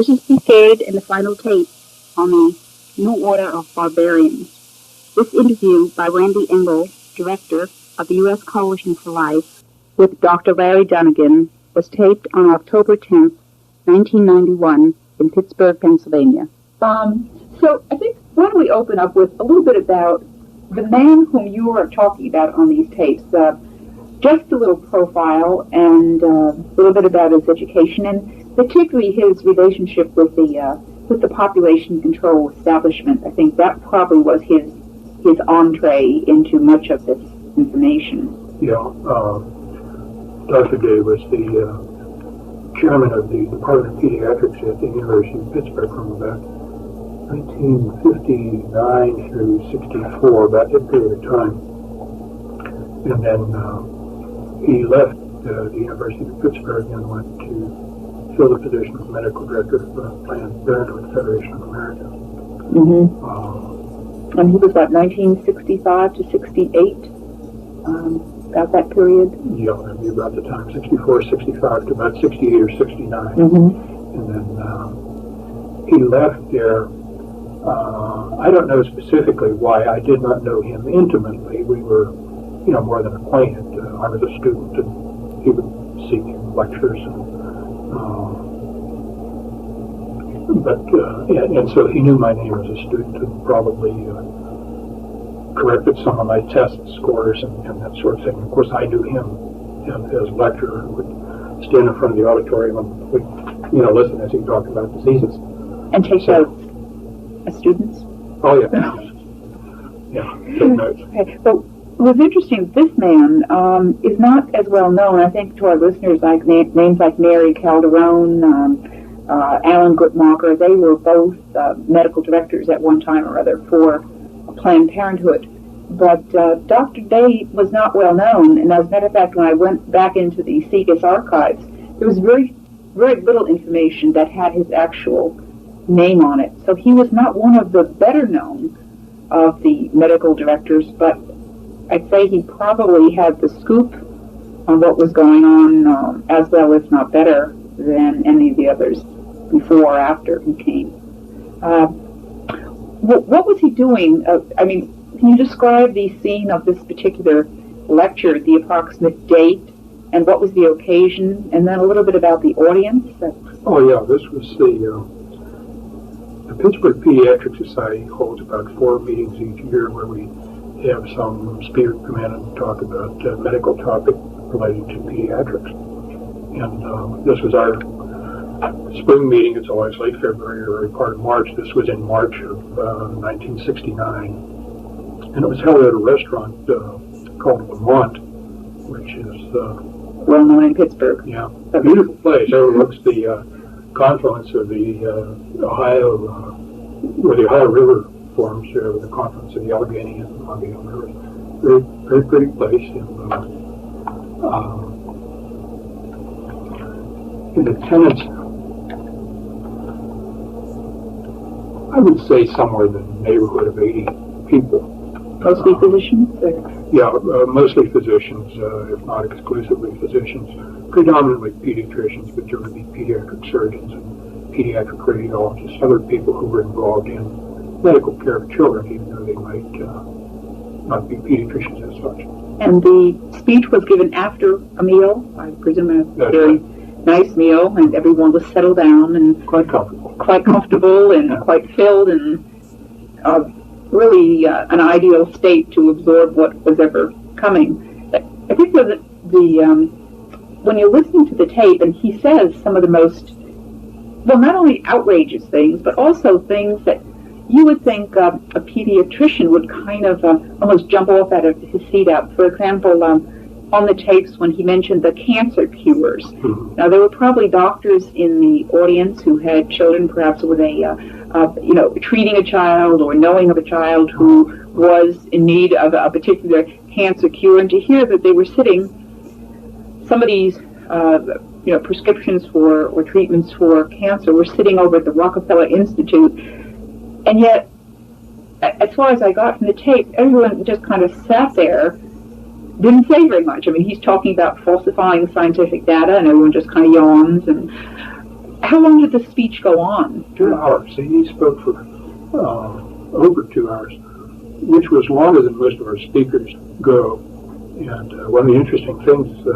This is the third and the final tape on the New Order of Barbarians. This interview by Randy Engel, director of the U.S. Coalition for Life, with Dr. Larry Dunegan, was taped on October 10th, 1991, in Pittsburgh, Pennsylvania. So I think, why don't we open up with a little bit about the man whom you are talking about on these tapes, just a little profile and a little bit about his education and particularly his relationship with the population control establishment. I think that probably was his entree into much of this information. Yeah, Dr. Day was the chairman of the Department of Pediatrics at the University of Pittsburgh from about 1959 through 64, about that period of time. And then he left the University of Pittsburgh and went to fill the position of medical director of Planned Parenthood Federation of America. And he was about 1965 to 68, about that period? Yeah, that'd be about the time, 64, 65 to about 68 or 69. And then he left there. I don't know specifically why. I did not know him intimately. We were, more than acquainted. I was a student, and he would seek lectures. And so he knew my name as a student and probably corrected some of my test scores and that sort of thing. Of course, I knew him as a lecturer and would stand in front of the auditorium and would, listen as he talked about diseases. And take notes as students? Oh, yeah. Yeah, take notes. Okay, but it was interesting, this man is not as well known, I think, to our listeners, like names like Mary Calderon, Alan Guttmacher. They were both medical directors at one time or other for Planned Parenthood. But Dr. Day was not well known, and as a matter of fact, when I went back into the SEGAS archives, there was very, very little information that had his actual name on it. So he was not one of the better known of the medical directors, but I'd say he probably had the scoop on what was going on as well, if not better, than any of the others before or after he came. What was he doing? Can you describe the scene of this particular lecture, the approximate date, and what was the occasion, and then a little bit about the audience? Oh, yeah, this was the Pittsburgh Pediatric Society holds about 4 meetings each year where we have some speaker come in and talk about medical topic related to pediatrics. And this was our spring meeting. It's always late February or early part of March. This was in March of 1969. And it was held at a restaurant called Lamont, which is well known in Pittsburgh. Yeah, a beautiful place. Overlooks the confluence of the Ohio, where the Ohio River forms, the confluence of the Allegheny and the Monongahela River. Very, very pretty place. In attendance, I would say somewhere in the neighborhood of 80 people. Mostly physicians? Yeah, mostly physicians, if not exclusively physicians. Predominantly pediatricians, but there would be pediatric surgeons and pediatric radiologists, other people who were involved in medical care of children, even though they might not be pediatricians as such. And the speech was given after a meal, I presume a very nice meal, and everyone was settled down and quite comfortable and quite filled and really an ideal state to absorb what was ever coming. I think that when you're listening to the tape, and he says some of the most, well, not only outrageous things, but also things that you would think a pediatrician would kind of almost jump off out of his seat out. For example, on the tapes when he mentioned the cancer cures. Now, there were probably doctors in the audience who had children, perhaps with treating a child or knowing of a child who was in need of a particular cancer cure, and to hear that they were sitting, some of these, prescriptions for or treatments for cancer were sitting over at the Rockefeller Institute, and yet, as far as I got from the tape, everyone just kind of sat there, didn't say very much. I mean, he's talking about falsifying scientific data, and everyone just kind of yawns, and How long did the speech go on? 2 hours. He spoke for over 2 hours, which was longer than most of our speakers go. And one of the interesting things,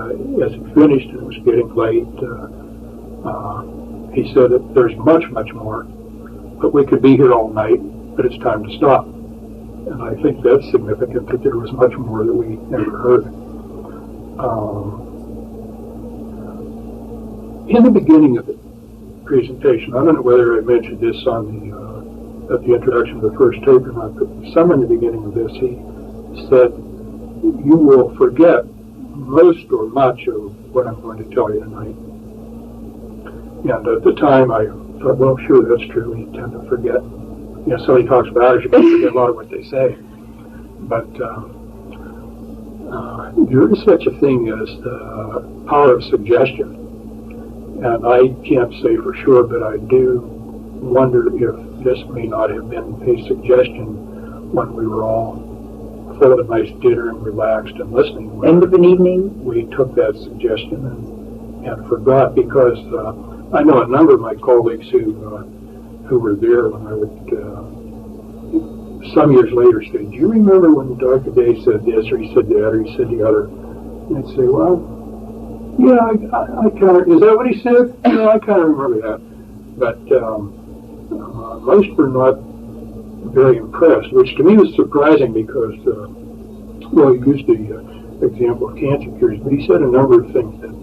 as he finished and it was getting late, he said that there's much, much more, but we could be here all night, but it's time to stop. And I think that's significant, that there was much more that we never heard. In the beginning of the presentation, I don't know whether I mentioned this on at the introduction of the first tape or not, but somewhere in the beginning of this, he said, "You will forget most or much of what I'm going to tell you tonight." And at the time, I thought, well, sure, that's true. We tend to forget. You know, somebody talks about it, you can forget a lot of what they say. But there is such a thing as the power of suggestion. And I can't say for sure, but I do wonder if this may not have been a suggestion when we were all full of a nice dinner and relaxed and listening. End of an evening? We took that suggestion and forgot, because I know a number of my colleagues who were there when I would, some years later, say, "Do you remember when Dr. Day said this, or he said that, or he said the other?" And I'd say, "Well, yeah, I kind of, is that what he said? Yeah, I kind of remember that." But most were not very impressed, which to me was surprising because, well, he used the example of cancer cures, but he said a number of things that...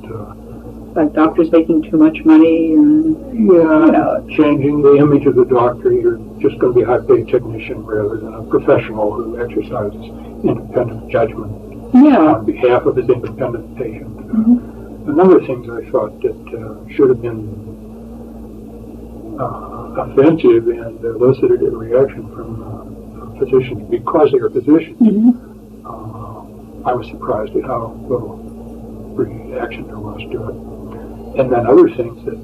like doctors making too much money and... Yeah, changing the image of the doctor. You're just going to be a high-paid technician rather than a professional who exercises independent judgment on behalf of his independent patient. A number of things I thought that should have been offensive and elicited a reaction from physicians because they are physicians. I was surprised at how little reaction there was to it. And then other things that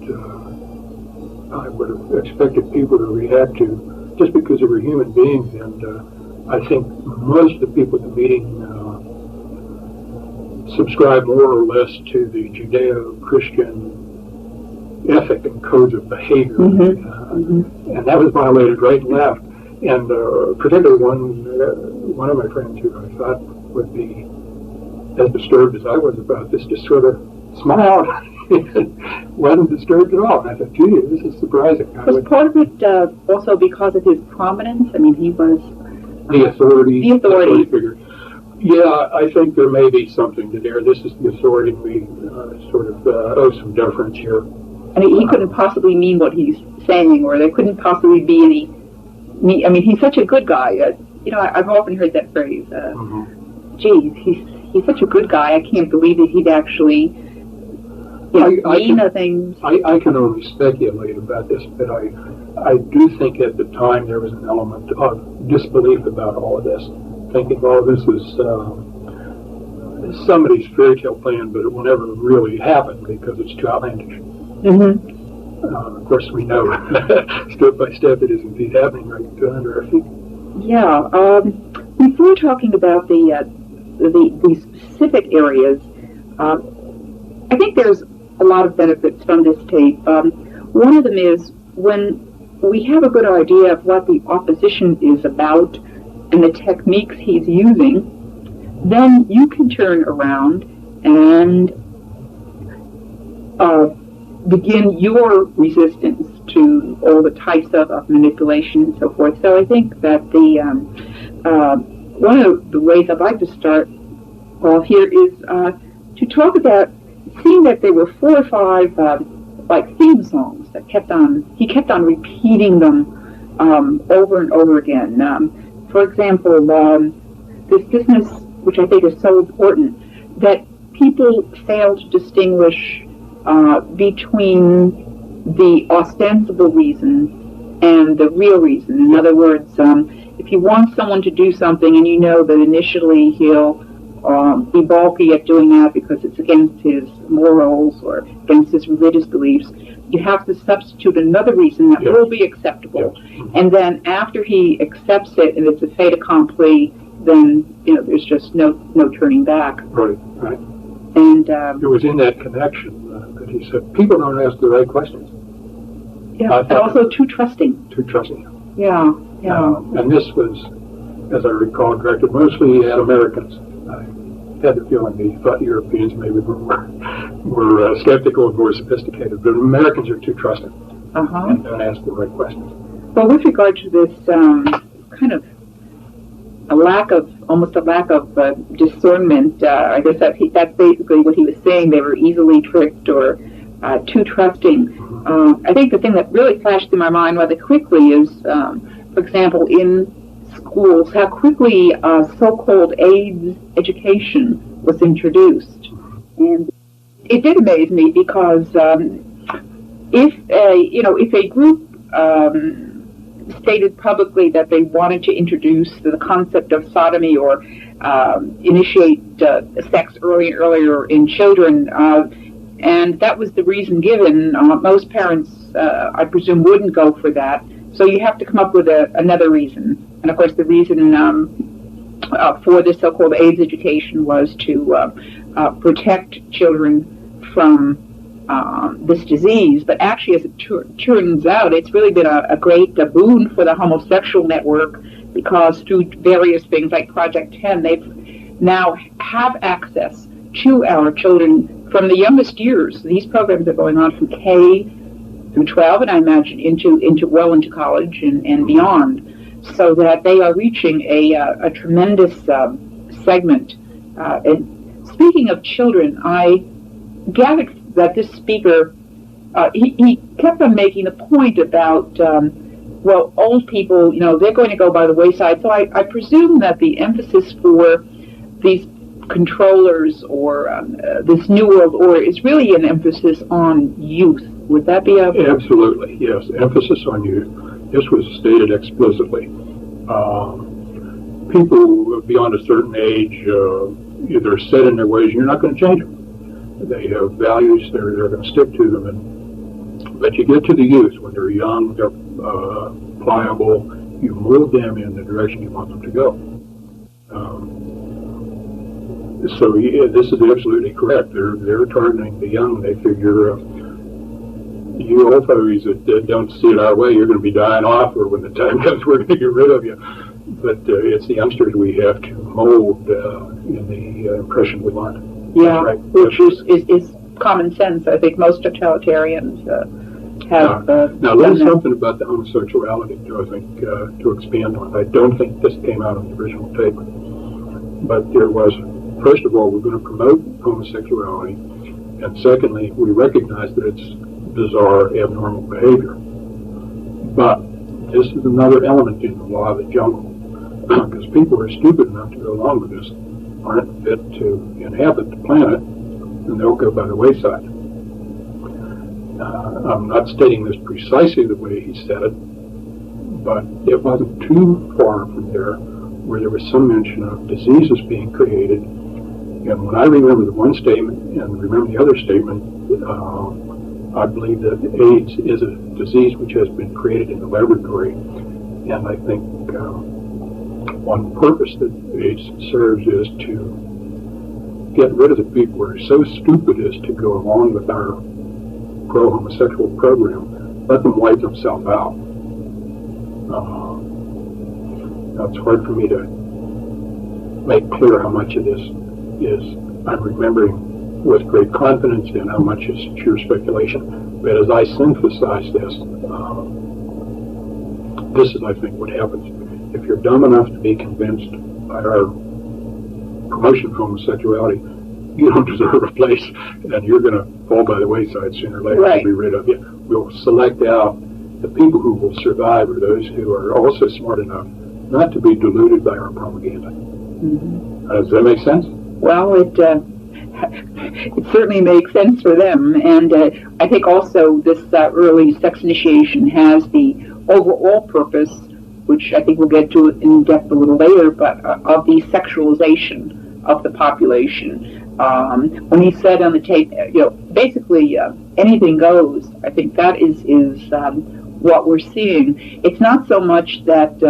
I would have expected people to react to just because they were human beings. And I think most of the people at the meeting subscribe more or less to the Judeo-Christian ethic and codes of behavior. And that was violated right and left. And particularly one of my friends who I thought would be as disturbed as I was about this just sort of smiled and wasn't disturbed at all. And I thought, gee, this is surprising. Was part of it also because of his prominence? I mean, he was... the authority. The authority figure. Yeah, I think there may be something to there. This is the authority. We sort of owe some deference here. I mean, he couldn't possibly mean what he's saying, or there couldn't possibly be any... I mean, he's such a good guy. You know, I've often heard that phrase. Geez, he's such a good guy. I can't believe that he'd actually mean things. I can only speculate about this, but I do think at the time there was an element of disbelief about all of this. Thinking, oh, this was somebody's fairy tale plan, but it will never really happen because it's too outlandish. Of course, we know step by step it is indeed happening right under our feet. Yeah. Before talking about the specific areas, I think there's a lot of benefits from this tape. One of them is when we have a good idea of what the opposition is about and the techniques he's using, then you can turn around and begin your resistance to all the types of manipulation and so forth. So I think that one of the ways I'd like to start off here is to talk about seeing that there were 4 or 5 like theme songs that he kept on repeating them over and over again. For example, this business, which I think is so important, that people fail to distinguish between the ostensible reason and the real reason. In other words, if you want someone to do something and you know that initially he'll be balky at doing that because it's against his morals or against his religious beliefs, you have to substitute another reason that will be acceptable. And then after he accepts it and it's a fait accompli, then there's just no turning back. Right. And it was in that connection that he said, people don't ask the right questions. Yeah, and also too trusting. Too trusting. Yeah, yeah. And this was, as I recall, directed mostly at Americans. I had the feeling they thought Europeans maybe were skeptical and more sophisticated, but Americans are too trusting and don't ask the right questions. Well, with regard to this kind of almost a lack of discernment, I guess that's basically what he was saying. They were easily tricked or too trusting. I think the thing that really flashed through my mind rather quickly is, for example, in schools, how quickly so-called AIDS education was introduced. And it did amaze me because if a group stated publicly that they wanted to introduce the concept of sodomy or initiate sex earlier in children, and that was the reason given, most parents, I presume, wouldn't go for that. So you have to come up with another reason. And of course, the reason for this so-called AIDS education was to protect children from this disease. But actually, as it turns out, it's really been a great boon for the homosexual network, because through various things like Project 10, they've now have access to our children from the youngest years. These programs are going on from K through 12, and I imagine into college and beyond, so that they are reaching a tremendous segment. And speaking of children, I gathered that this speaker, he kept on making the point about, old people, they're going to go by the wayside. So I presume that the emphasis for these controllers or this New World Order is really an emphasis on youth. Would that be a... Absolutely, yes. Emphasis on youth. This was stated explicitly. People beyond a certain age, they're set in their ways, and you're not going to change them. They have values, they're going to stick to them. But you get to the youth when they're young, they're pliable, you move them in the direction you want them to go. So this is absolutely correct. They're targeting the young. They figure, you old folks that don't see it our way, you're going to be dying off, or when the time comes, we're going to get rid of you. But it's the youngsters we have to mold in the impression we want. Yeah, right. Which is common sense. I think most totalitarians have now, there's something about the homosexuality, I think, to expand on. I don't think this came out on the original tape, but there was, first of all, we're going to promote homosexuality, and secondly, we recognize that it's bizarre, abnormal behavior. But this is another element in the law of the jungle, because people are stupid enough to go along with this, aren't fit to inhabit the planet, and they'll go by the wayside. I'm not stating this precisely the way he said it, but it wasn't too far from there where there was some mention of diseases being created. And when I remember the one statement and remember the other statement, I believe that AIDS is a disease which has been created in the laboratory. And I think one purpose that AIDS serves is to get rid of the people who are so stupid as to go along with our pro-homosexual program. Let them wipe themselves out. Now it's hard for me to make clear how much of this is I'm remembering with great confidence and how much is pure speculation. But as I synthesize this, this is, I think, what happens. If you're dumb enough to be convinced by our promotion of homosexuality, you don't deserve a place, and you're going to fall by the wayside sooner or later. Right. To be rid of you. We'll select out the people who will survive, or those who are also smart enough not to be deluded by our propaganda. Mm-hmm. Does that make sense? Well, it certainly makes sense for them, and I think also this early sex initiation has the overall purpose, which I think we'll get to in depth a little later, but of the sexualization of the population. When he said on the tape, basically anything goes, I think that is what we're seeing. It's not so much that,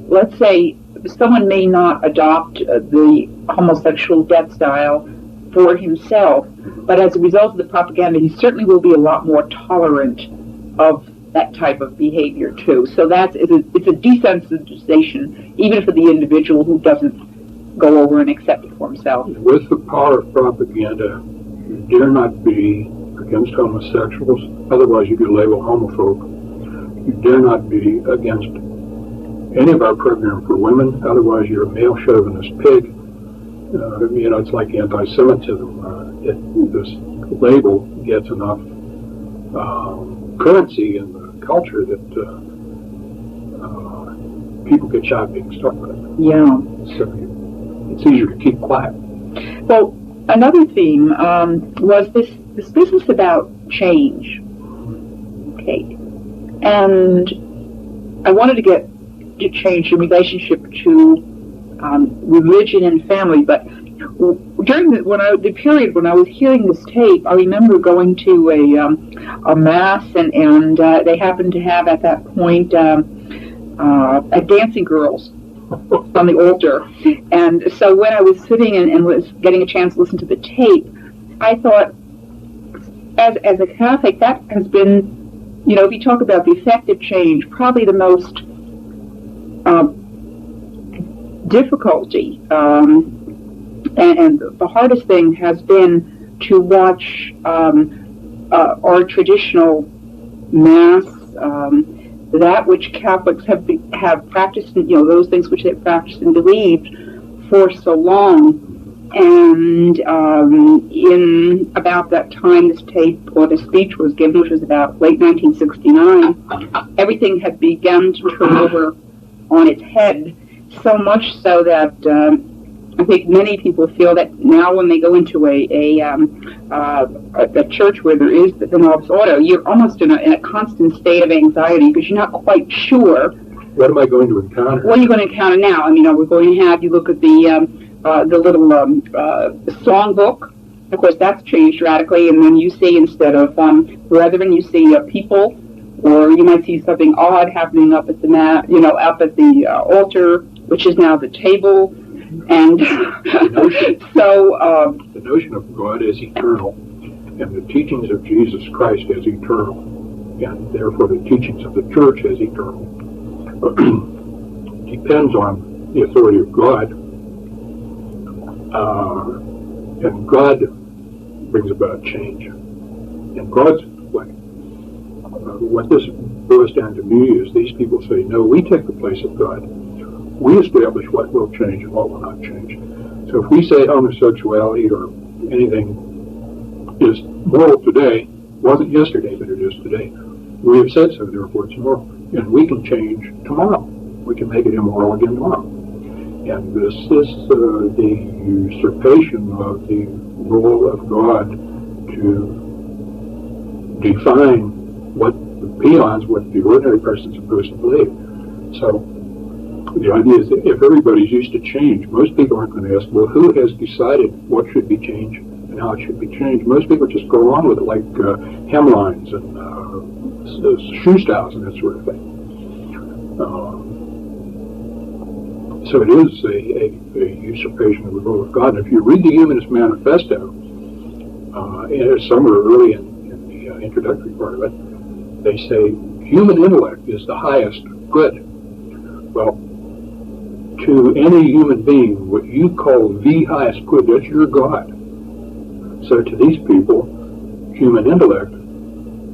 let's say, someone may not adopt the homosexual death style for himself, but as a result of the propaganda, he certainly will be a lot more tolerant of that type of behavior too. So it's a desensitization, even for the individual who doesn't go over and accept it for himself. With the power of propaganda, you dare not be against homosexuals, otherwise you could label homophobe. You dare not be against any of our program for women, otherwise you're a male chauvinist pig. It's like anti-Semitism. This label gets enough currency in the culture that people get shot being stuck with it. Yeah. So it's easier to keep quiet. Well, another theme was this business about change. Okay. And I wanted to get to change in relationship to religion and family, but during the period when I was hearing this tape, I remember going to a mass, and they happened to have at that point dancing girls on the altar, and so when I was sitting and was getting a chance to listen to the tape, I thought, as a Catholic, that has been, if you talk about the effective change, probably the most difficulty, and the hardest thing has been to watch our traditional Mass, that which Catholics have practiced, those things which they've practiced and believed for so long. And in about that time this tape or the speech was given, which was about late 1969, everything had begun to turn over on its head, so much so that I think many people feel that now when they go into a church where there is the Novus Ordo, you're almost in a constant state of anxiety because you're not quite sure. What am I going to encounter? What are you going to encounter now? We're going to have you look at the little songbook. Of course, that's changed radically, and then you see, instead of brethren, you see people, or you might see something odd happening up at the up at the altar, which is now the table. And so the notion of God as eternal, and the teachings of Jesus Christ as eternal, and therefore the teachings of the Church as eternal, depends on the authority of God, and God brings about change in God's way. What this boils down to me is these people say, no, we take the place of God. We establish what will change and what will not change. So if we say homosexuality or anything is moral today, wasn't yesterday, but it is today, we have said so, therefore it's moral. And we can change tomorrow. We can make it immoral again tomorrow. And this is the usurpation of the role of God to define what the ordinary person is supposed to believe. So the idea is that if everybody's used to change, most people aren't going to ask, well, who has decided what should be changed and how it should be changed? Most people just go along with it, like hemlines and shoe styles and that sort of thing. So it is a usurpation of the role of God. And if you read the Humanist Manifesto, somewhere early in the introductory part of it, they say human intellect is the highest good. Well, to any human being, what you call the highest good, that's your God. So to these people, human intellect,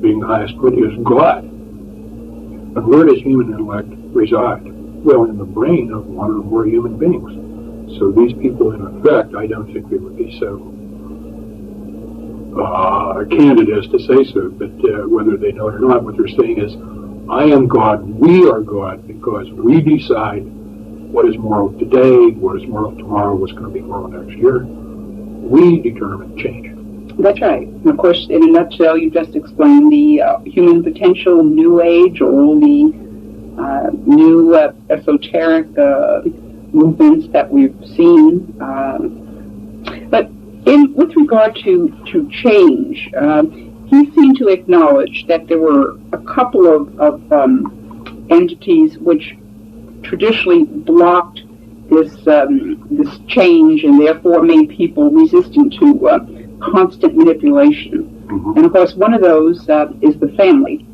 being the highest good, is God. And where does human intellect reside? Well, in the brain of one or more human beings. So these people, in effect, I don't think they would be so candid as to say so, but whether they know it or not, what they're saying is, I am God, we are God, because we decide what is moral today, what is moral tomorrow, what's going to be moral next year. We determine change. That's right. And of course, in a nutshell, you just explained the human potential, New Age, all the new esoteric movements that we've seen. But with regard to change, he seemed to acknowledge that there were a couple of entities which traditionally blocked this change and therefore made people resistant to constant manipulation. Mm-hmm. And of course, one of those is the family.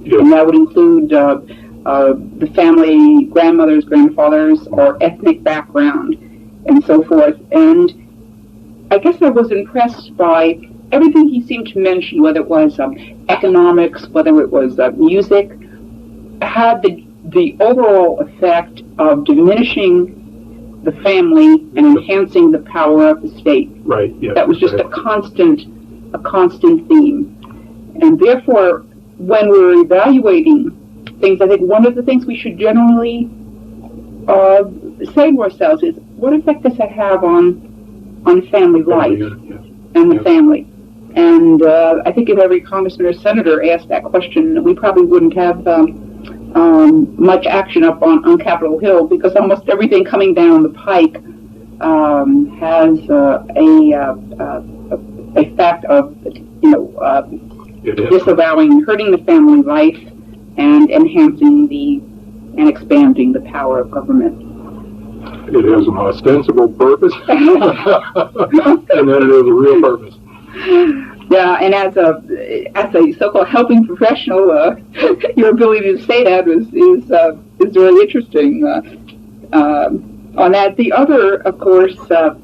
Yes. And that would include the family, grandmothers, grandfathers, or ethnic background, and so forth. And I guess I was impressed by everything he seemed to mention, whether it was economics, whether it was music, had the overall effect of diminishing the family and enhancing the power of the state. Right. Yeah. That was just a constant theme. And therefore, when we're evaluating things, I think one of the things we should generally say to ourselves is, what effect does that have on family life and the family? And I think if every congressman or senator asked that question, we probably wouldn't have much action up on Capitol Hill, because almost everything coming down the pike has a fact of, disavowing, hurting the family life, and enhancing and expanding the power of government. It has an ostensible purpose, and then it has a real purpose. Yeah, and as a so-called helping professional, your ability to say that is really interesting. On that, the other, of course,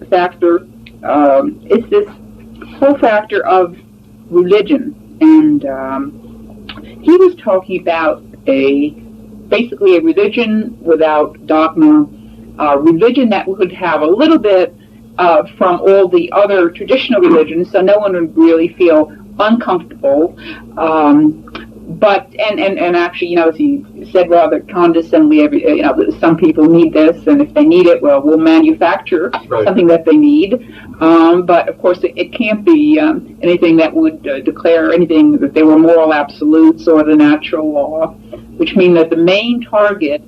factor is this whole factor of religion, and he was talking about basically a religion without dogma, religion that would have a little bit from all the other traditional religions, so no one would really feel uncomfortable. But actually, as he said rather condescendingly, some people need this, and if they need it, well, we'll manufacture something that they need. But of course, it can't be anything that would declare anything that they were moral absolutes or the natural law, which mean that the main target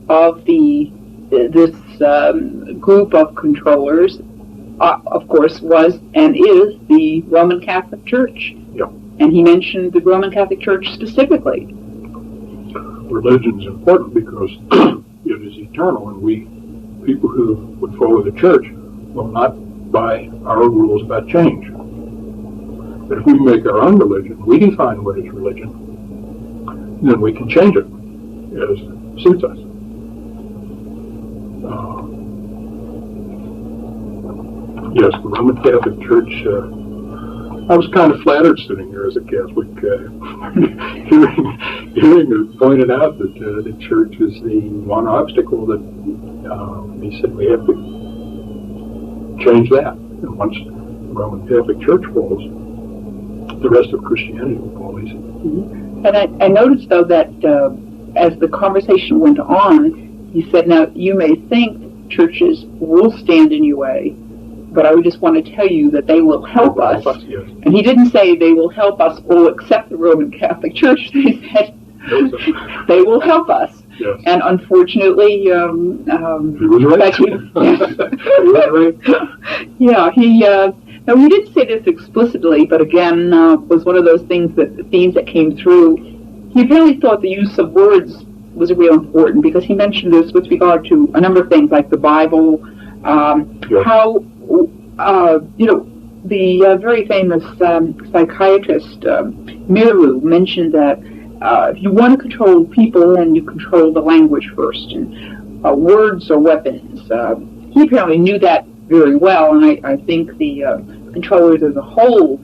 of this group of controllers, of course, was and is the Roman Catholic Church. Yeah. And he mentioned the Roman Catholic Church specifically. Religion is important because it is eternal, and we, people who would follow the church, will not buy our rules about change. But if we make our own religion, we define what is religion, then we can change it as suits us. Yes, the Roman Catholic Church, I was kind of flattered sitting here as a Catholic, hearing it pointed out that the church is the one obstacle that he said we have to change that. And once the Roman Catholic Church falls, the rest of Christianity will fall easy. Mm-hmm. And I noticed, though, that as the conversation went on, he said, now, you may think churches will stand in your way, but I would just want to tell you that they will help us. Yes. And he didn't say they will help us all except the Roman Catholic Church. They said they will help us. Yes. And unfortunately, he was right. Yeah, no, he didn't say this explicitly, but again, was one of those things the themes that came through. He apparently thought the use of words was real important, because he mentioned this with regard to a number of things like the Bible, how the very famous psychiatrist Miru mentioned that if you want to control people, then you control the language first, and words are weapons. He apparently knew that very well, and I think the controllers as a whole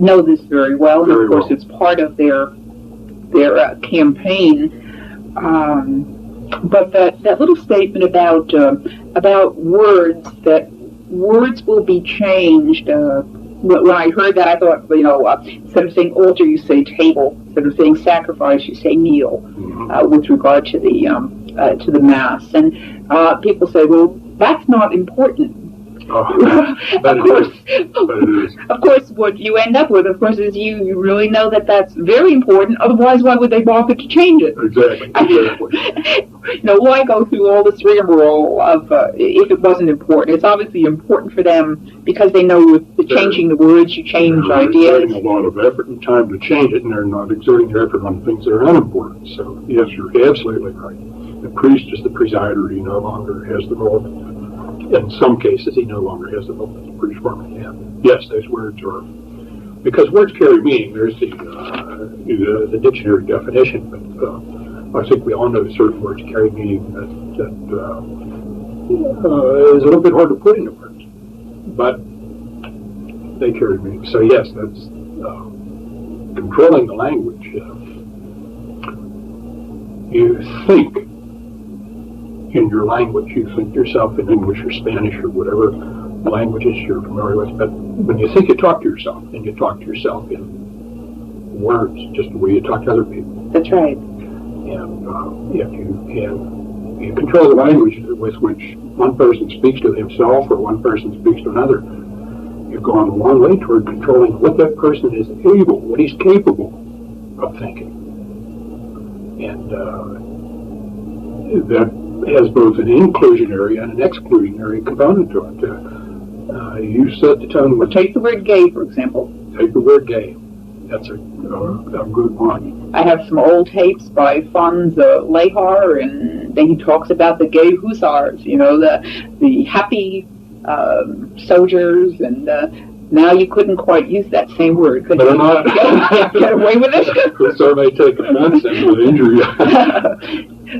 know this very well, and of course it's part of their campaign. But that little statement about words, that words will be changed. When I heard that, I thought, instead of saying altar, you say table. Instead of saying sacrifice, you say kneel. With regard to the mass, and people say, well, that's not important. Of course, what you end up with, of course, is you really know that that's very important. Otherwise, why would they bother to change it? Exactly. Why go through all this rigmarole of if it wasn't important? It's obviously important for them because they know with changing the words, you change ideas. They're a lot of effort and time to change it, and they're not exerting their effort on things that are unimportant. So, yes, you're absolutely right. The priest is the presider. He no longer has the role. In some cases, he no longer has the role that the priest formerly had. Yes, those words are because words carry meaning. There's the dictionary definition, but I think we all know certain words carry meaning that is a little bit hard to put into words, but they carry meaning. So yes, that's controlling the language. You think in your language. You think yourself in English or Spanish or whatever languages you're familiar with. But when you think, you talk to yourself, and you talk to yourself in words, just the way you talk to other people. That's right. And if you control the language with which one person speaks to himself or one person speaks to another, you've gone a long way toward controlling what that person is able, what he's capable of thinking. And that has both an inclusionary and an exclusionary component to it. You set the tone with... Take the word gay, for example. Take the word gay. That's a good one. I have some old tapes by Franz Lehar, and then he talks about the gay hussars, the happy soldiers, and now you couldn't quite use that same word, could you? Not get away with it? So they take offense and would injure you.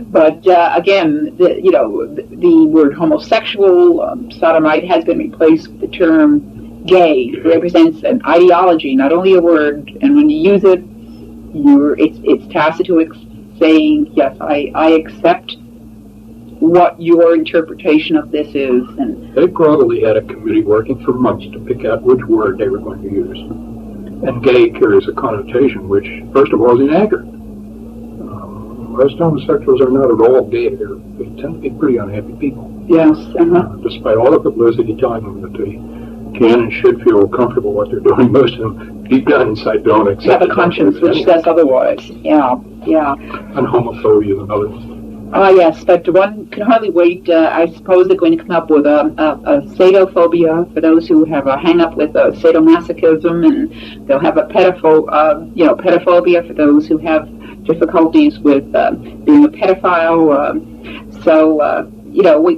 But again, the word homosexual, sodomite, has been replaced with the term gay. It represents an ideology, not only a word. And when you use it, it's tacit to saying, yes, I accept what your interpretation of this is. And they probably had a committee working for months to pick out which word they were going to use. And gay carries a connotation which, first of all, is inaccurate. Most homosexuals are not at all gay. They tend to be pretty unhappy people. Yes. Despite all the publicity telling them that they can and should feel comfortable what they're doing, most of them deep down inside don't accept have a conscience which says otherwise. Yeah. And homophobia and others. Yes, but one can hardly wait. I suppose they're going to come up with a sadophobia for those who have a hang-up with sadomasochism, and they'll have a pedophobia for those who have difficulties with being a pedophile.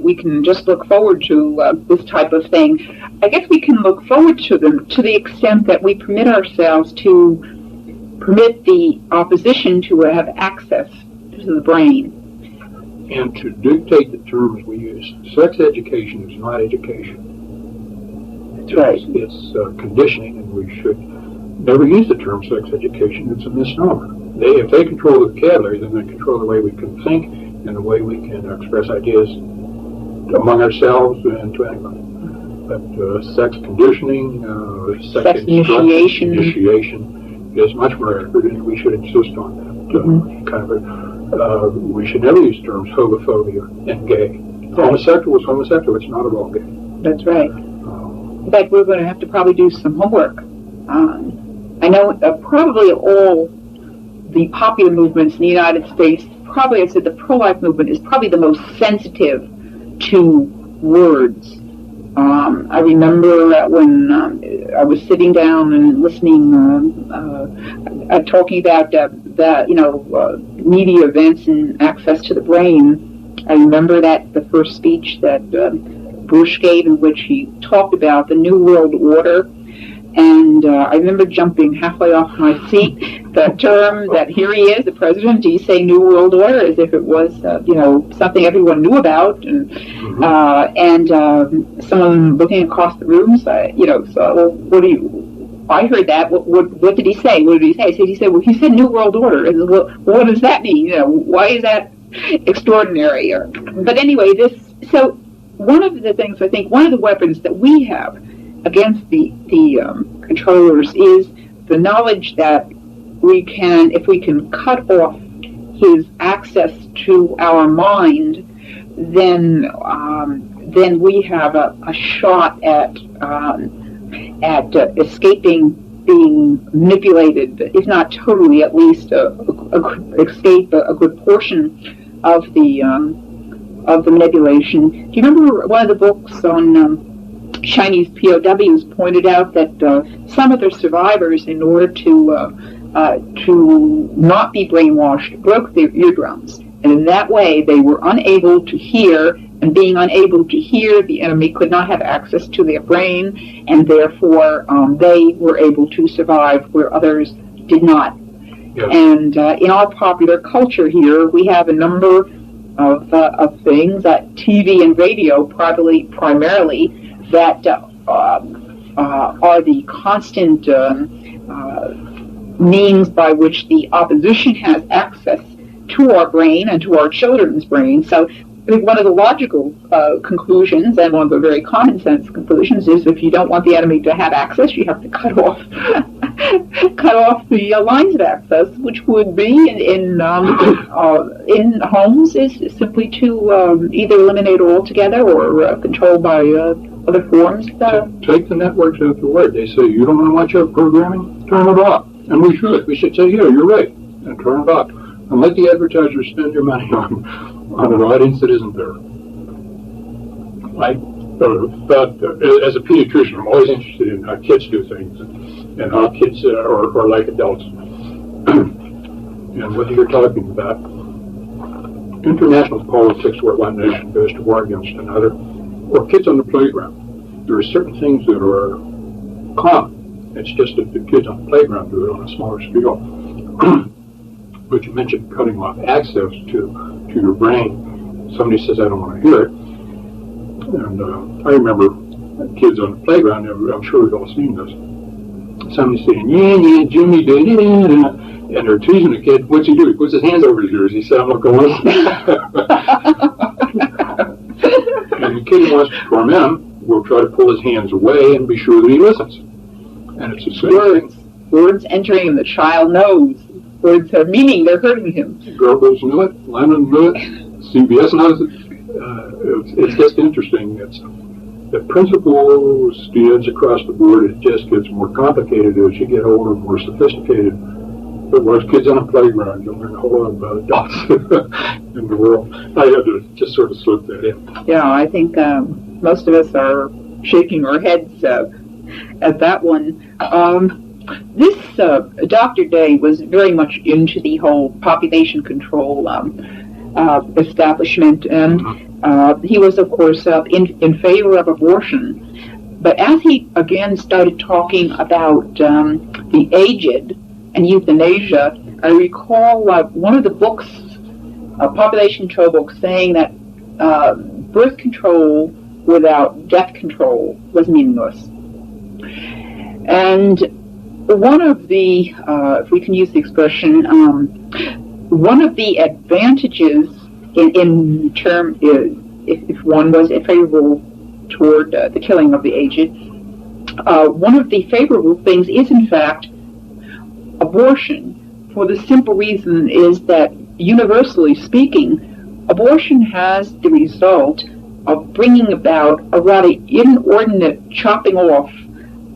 We can just look forward to this type of thing. I guess we can look forward to them to the extent that we permit ourselves to permit the opposition to have access to the brain. And to dictate the terms we use. Sex education is not education. That's right. It's conditioning, and we should never use the term sex education. It's a misnomer. If they control the vocabulary, then they control the way we can think and the way we can express ideas among ourselves and to anybody. But sex conditioning, sex initiation is much more accurate, and we should insist on that. We should never use terms homophobia and gay. Homosexual is homosexual. It's not at all gay. That's right. In fact, we're going to have to probably do some homework. I know probably all the popular movements in the United States, probably I'd say the pro-life movement is probably the most sensitive to words. I remember when I was sitting down and listening, talking about media events and access to the brain. I remember that the first speech that Bush gave, in which he talked about the New World Order. And I remember jumping halfway off my seat. The term that here he is, the president, he's saying New World Order as if it was, something everyone knew about. And someone looking across the room said, I heard that. What did he say? What did he say? He said, well, he said New World Order. And, well, what does that mean? Why is that extraordinary? But anyway, so one of the things, I think, one of the weapons that we have against the controllers is the knowledge that if we can cut off his access to our mind, then we have a shot at escaping being manipulated, if not totally, at least escape a good portion of the manipulation. Do you remember one of the books on Chinese POWs pointed out that some of their survivors, in order to not be brainwashed, broke their eardrums And in that way, they were unable to hear, and being unable to hear, the enemy could not have access to their brain, and therefore they were able to survive where others did not. Yes. And in our popular culture here, we have a number of things, TV and radio primarily, that are the constant means by which the opposition has access to our brain and to our children's brain. So I think one of the logical conclusions, and one of the very common sense conclusions, is if you don't want the enemy to have access, you have to cut off the lines of access, which would be in homes is simply to either eliminate altogether or control by other forms. Take the networks out the way. They say, you don't want to watch our programming? Turn it off. And we should. We should say, yeah, you're right, and turn it off. And let the advertisers spend their money on an audience that isn't there. I thought, as a pediatrician, I'm always interested in how kids do things and how kids are like adults. And what you're talking about, international politics where one nation goes to war against another, or kids on the playground. There are certain things that are common. It's just that the kids on the playground do it on a smaller scale. But you mentioned cutting off access to your brain. Somebody says, I don't want to hear it. And I remember kids on the playground, I'm sure we've all seen this. Somebody saying, yeah, Jimmy, and they're teasing the kid. What's he do? He puts his hands over his ears. He said, I'm not going to listen. And the kid who wants to torment him will try to pull his hands away and be sure that he listens. And it's the same thing. Words entering, and the child knows. Words have meaning, they're hurting him. Goebbels knew it, Lenin knew it, CBS knows it. It's just interesting. The principle stands across the board. It just gets more complicated as you get older, more sophisticated. But most kids on a playground, you'll learn a whole lot about adults in the world. I had to just sort of slip that in. Yeah, I think most of us are shaking our heads at that one. This Dr. Day was very much into the whole population control establishment, and he was, of course, in favor of abortion. But as he again started talking about the aged and euthanasia, I recall one of the books, a population control book, saying that birth control without death control was meaningless. And one of the, if we can use the expression, one of the advantages in term is, if one was favorable toward the killing of the aged, one of the favorable things is, in fact, abortion, for the simple reason is that, universally speaking, abortion has the result of bringing about a rather inordinate chopping off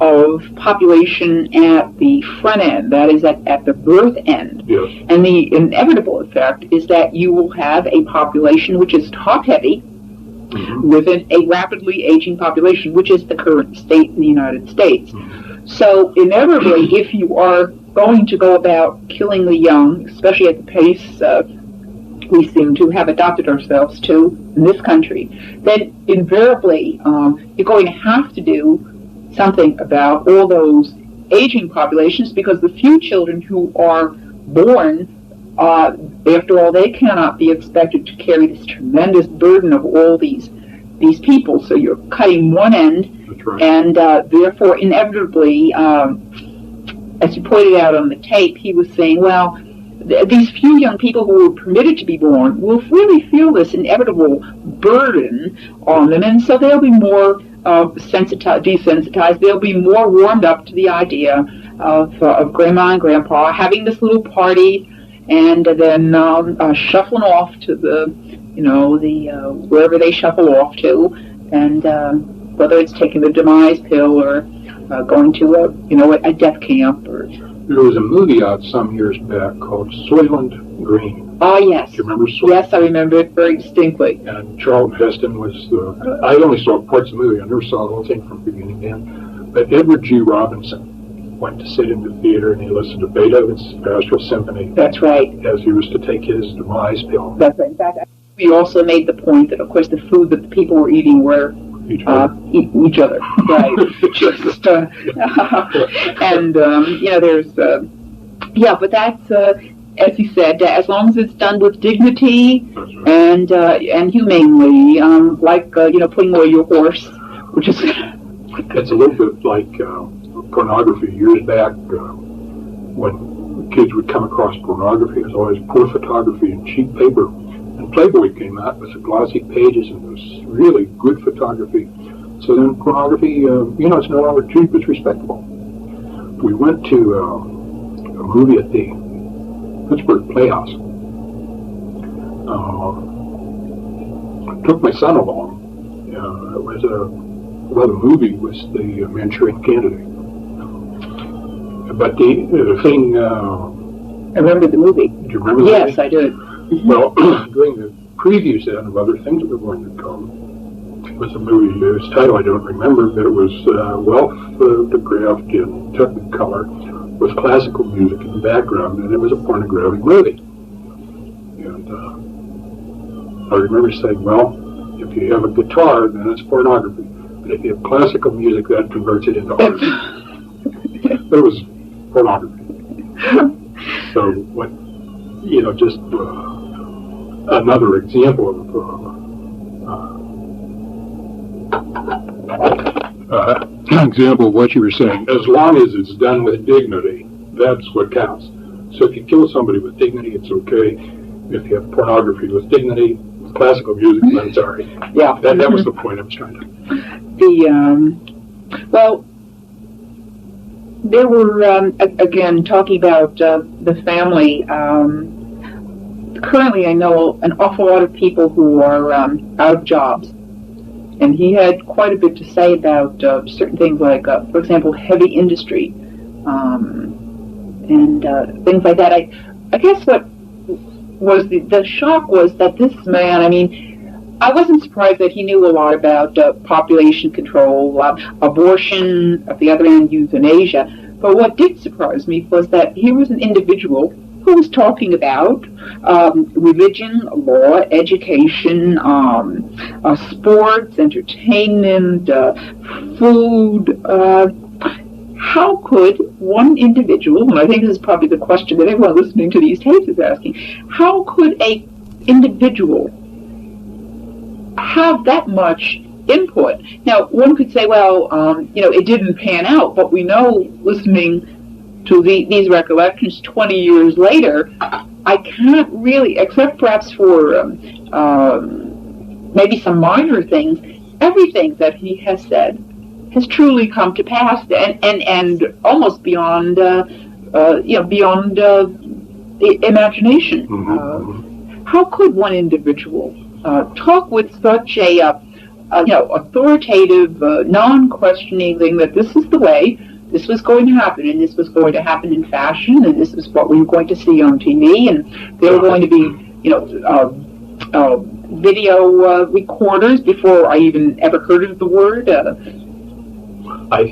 of population at the front end, that is at the birth end. Yes. And the inevitable effect is that you will have a population which is top-heavy, within a rapidly aging population, which is the current state in the United States. So inevitably, if you are going to go about killing the young, especially at the pace we seem to have adopted ourselves to in this country, then invariably you're going to have to do something about all those aging populations, because the few children who are born, after all, they cannot be expected to carry this tremendous burden of all these people. So you're cutting one end. That's right. And therefore, inevitably, as you pointed out on the tape, he was saying, well, these few young people who were permitted to be born will really feel this inevitable burden on them, and so they'll be more desensitized. They'll be more warmed up to the idea of Grandma and Grandpa having this little party, and then shuffling off to the wherever they shuffle off to, and whether it's taking the demise pill or going to a death camp. Or there was a movie out some years back called Soylent Green. Oh, yes. Do you remember Soylent? Yes, I remember it very distinctly. And Charlton Heston was I only saw parts of the movie. I never saw the whole thing from beginning to end. But Edward G. Robinson went to sit in the theater and he listened to Beethoven's Pastoral Symphony. That's right. As he was to take his demise pill. That's right. In fact, we also made the point that, of course, the food that the people were eating were each other. Right. Just, and, there's, but that's, as he said, as long as it's done with dignity and humanely, putting away your horse, which is... It's a little bit like pornography. Years back, when kids would come across pornography, it was always poor photography and cheap paper. And Playboy came out with the glossy pages and it was really good photography. So then pornography, it's no longer cheap, it's respectable. We went to a movie at the Pittsburgh Playhouse. I took my son along. The movie was the Manchurian Candidate. But the thing... I remember the movie. Do you remember the movie? Yes, I did. Mm-hmm. Well, during the previews then of other things that were going to come, it was a movie, whose title I don't remember, but it was well photographed in Technicolor with classical music in the background, and it was a pornographic movie. And I remember saying, well, if you have a guitar, then it's pornography. But if you have classical music, that converts it into art. But it was pornography. So, just another example of what you were saying. As long as it's done with dignity, that's what counts. So if you kill somebody with dignity, it's okay. If you have pornography with dignity, classical music, then it's all right. Yeah. That was the point I was trying to... There were, again, talking about the family. Currently, I know an awful lot of people who are out of jobs. And he had quite a bit to say about certain things like, for example, heavy industry and things like that. I guess what was the shock was that this man, I wasn't surprised that he knew a lot about population control, abortion, at the other end, euthanasia. But what did surprise me was that he was an individual who was talking about religion, law, education, sports, entertainment, food. How could one individual, and I think this is probably the question that everyone listening to these tapes is asking, how could a individual have that much input? Now, one could say, well, it didn't pan out, but we know, listening to these recollections 20 years later, I can't really, except perhaps for maybe some minor things, everything that he has said has truly come to pass, and almost beyond, beyond imagination. Mm-hmm. How could one individual talk with such a authoritative, non-questioning thing that this is the way, this was going to happen, and this was going to happen in fashion, and this is what we were going to see on TV, and there were going to be, video recorders before I even ever heard of the word. I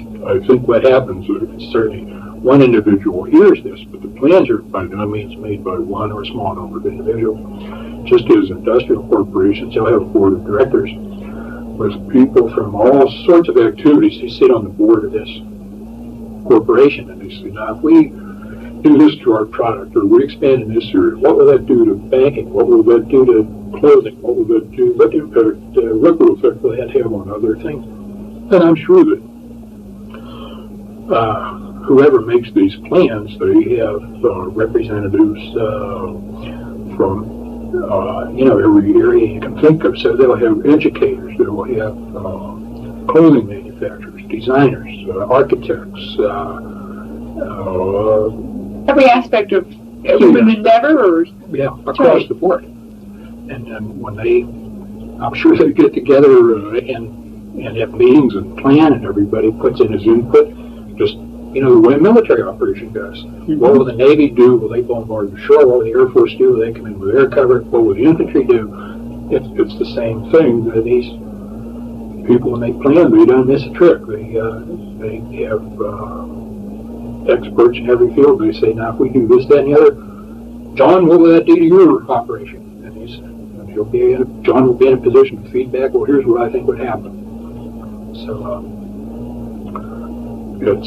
think what happens is certainly one individual hears this, but the plans are by no means made by one or a small number of individuals. Just as industrial corporations, they'll have a board of directors with people from all sorts of activities. They sit on the board of this corporation and they say, now if we do this to our product or we expand in this area, what will that do to banking? What will that do to clothing? What will that do? What ripple effect will that have on other things? And I'm sure that whoever makes these plans, they have representatives from every area you can think of. So they'll have educators, they'll have clothing manufacturers, designers, architects, every aspect of human endeavor, across the board. And then when I'm sure they get together and have meetings and plan, and everybody puts in his input. Just the way a military operation goes. Mm-hmm. What will the Navy do? Will they bombard the shore? What will the Air Force do? Will they come in with air cover? What will the infantry do? It's the same thing. These people, when they plan, they don't miss a trick. They have experts in every field. They say, now if we do this, that, and the other, John, what will that do to your operation? And John will be in a position to feedback, well, here's what I think would happen. So it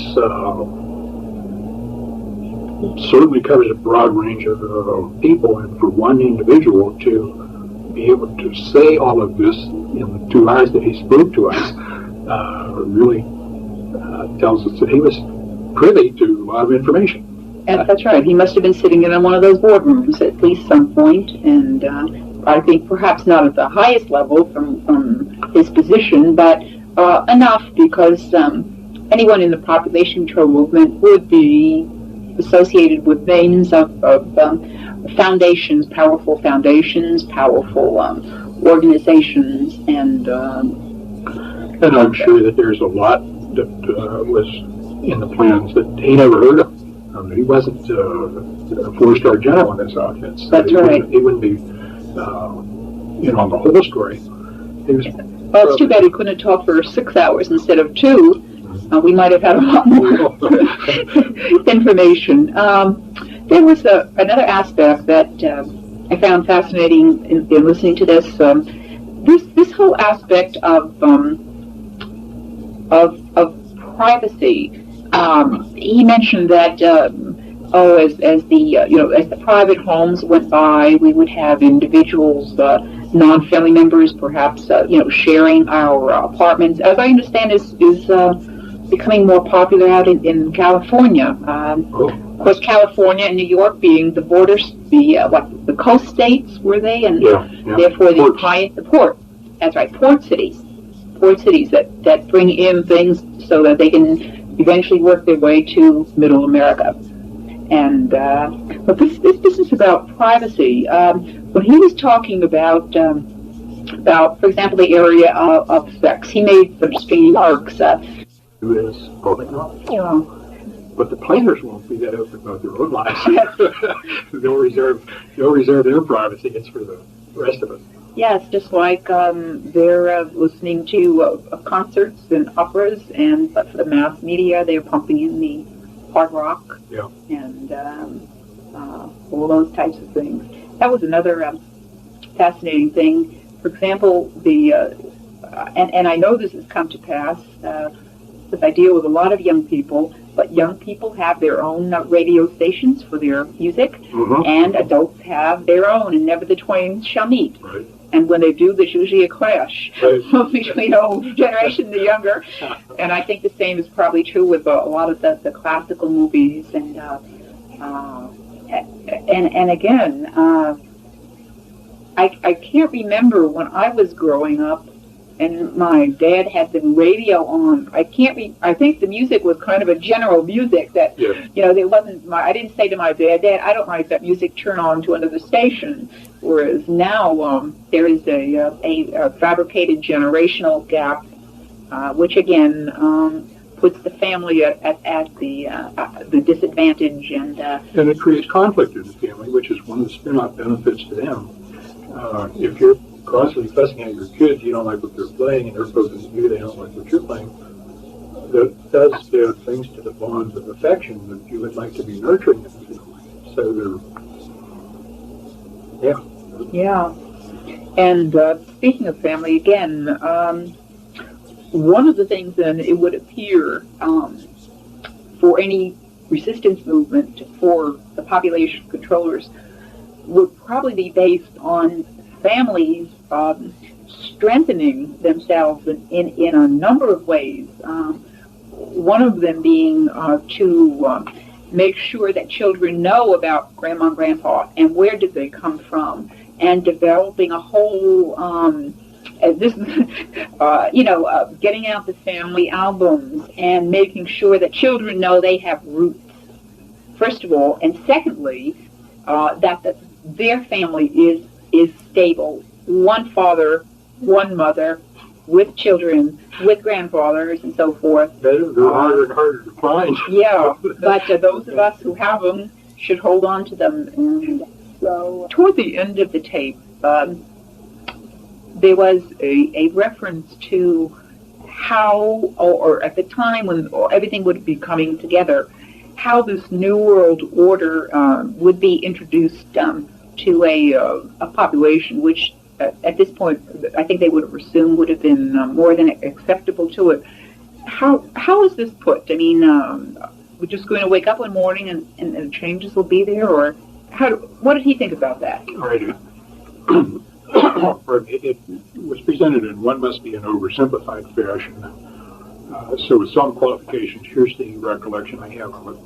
certainly covers a broad range of people, and for one individual to be able to say all of this in the 2 hours that he spoke to us really tells us that he was privy to a lot of information. And that's right. He must have been sitting in one of those boardrooms at least some point, and I think perhaps not at the highest level from his position, but enough because anyone in the population control movement would be associated with names of foundations, powerful organizations, and I'm sure that there's a lot that was in the plans that he never heard of. He wasn't a 4-star general in this outfit. So that's right. He wouldn't be on the whole story. Well, it's too bad he couldn't have talked for 6 hours instead of 2. We might have had a lot more information. There was another aspect that I found fascinating in listening to this. This whole aspect of privacy. He mentioned that as the private homes went by, we would have individuals, non-family members, perhaps sharing our apartments. As I understand, is becoming more popular out in California. Of course, California and New York being the borders, the coast states, were they? And therefore the port. That's right, port cities that bring in things so that they can eventually work their way to Middle America. And but this business about privacy, when he was talking about, for example, the area of sex, he made some strange remarks. Who is public knowledge. But the planners won't be that open about their own lives. They'll reserve their privacy. It's for the rest of us. Yes, just like they're listening to concerts and operas, but for the mass media, they're pumping in the hard rock and all those types of things. That was another fascinating thing. For example, and I know this has come to pass, because I deal with a lot of young people, but young people have their own radio stations for their music, and adults have their own, and never the twain shall meet. Right. And when they do, there's usually a clash between the older generation and the younger. And I think the same is probably true with a lot of the classical movies. And again, I can't remember when I was growing up and my dad had the radio on. I think the music was kind of a general music that, there wasn't, I didn't say to my dad, I don't like that music, turn on to another station. Whereas now there is a fabricated generational gap, which again puts the family at the disadvantage. And it creates conflict in the family, which is one of the spin-off benefits to them. If you're constantly fussing at your kids, you don't like what they're playing, and they're focusing on you, they don't like what you're playing. That does things to the bonds of affection that you would like to be nurturing them. So they're, yeah. And speaking of family, again, one of the things then it would appear for any resistance movement for the population controllers would probably be based on families strengthening themselves in a number of ways. One of them being to make sure that children know about Grandma and Grandpa and where did they come from, and developing a whole, getting out the family albums and making sure that children know they have roots, first of all, and secondly, that their family is stable. One father, one mother, with children, with grandfathers, and so forth. They're harder and harder to find. Yeah, but those of us who have them should hold on to them. And so, toward the end of the tape, there was a reference to how, or at the time when everything would be coming together, how this New World Order would be introduced to a population which, at this point, I think they would have assumed would have been more than acceptable to it. How is this put? I mean, we're just going to wake up one morning and the changes will be there, or what did he think about that? Right. It was presented in what must be an oversimplified fashion. So with some qualifications, here's the recollection I have of it.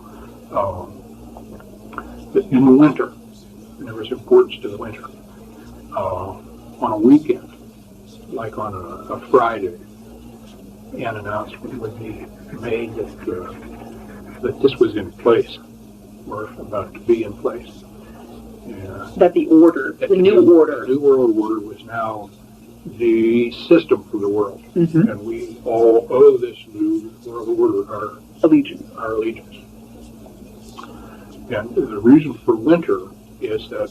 In the winter, and there was importance to the winter, on a weekend, like on a Friday, an announcement would be made that this was in place, or about to be in place. That the order, the new order. The New World Order was now the system for the world. Mm-hmm. And we all owe this New World Order our allegiance. And the reason for winter is that,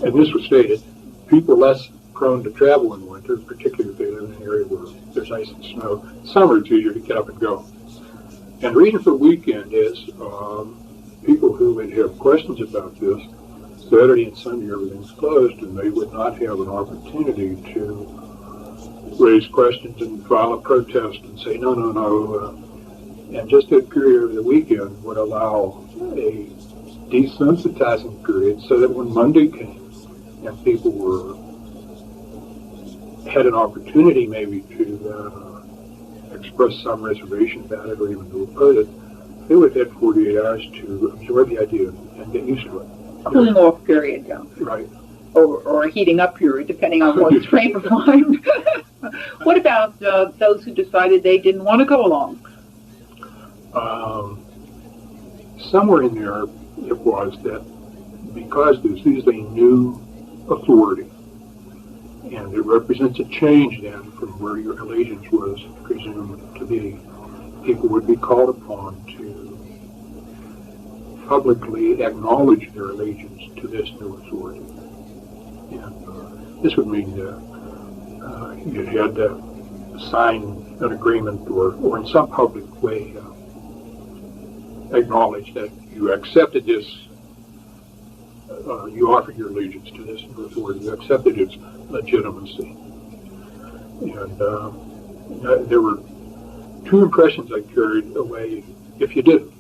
and this was stated, people less prone to travel in winter, particularly if they live in an area where there's ice and snow. Summer, it's easier to get up and go. And the reason for weekend is people who would have questions about this, Saturday and Sunday everything's closed, and they would not have an opportunity to raise questions and file a protest and say, no. And just that period of the weekend would allow a desensitizing period so that when Monday came and people had an opportunity maybe to express some reservation about it or even to oppose it, they would have had 48 hours to absorb the idea and get used to it. Cooling off period, yeah. Right. Or a heating up period, depending on one's frame of mind. What about those who decided they didn't want to go along? Somewhere in there it was that because this is a new authority, and it represents a change then from where your allegiance was presumed to be, people would be called upon to publicly acknowledge their allegiance to this new authority. And this would mean that you had to sign an agreement or in some public way acknowledge that you accepted this, you offered your allegiance to this new authority, you accepted its legitimacy. And there were two impressions I carried away if you didn't.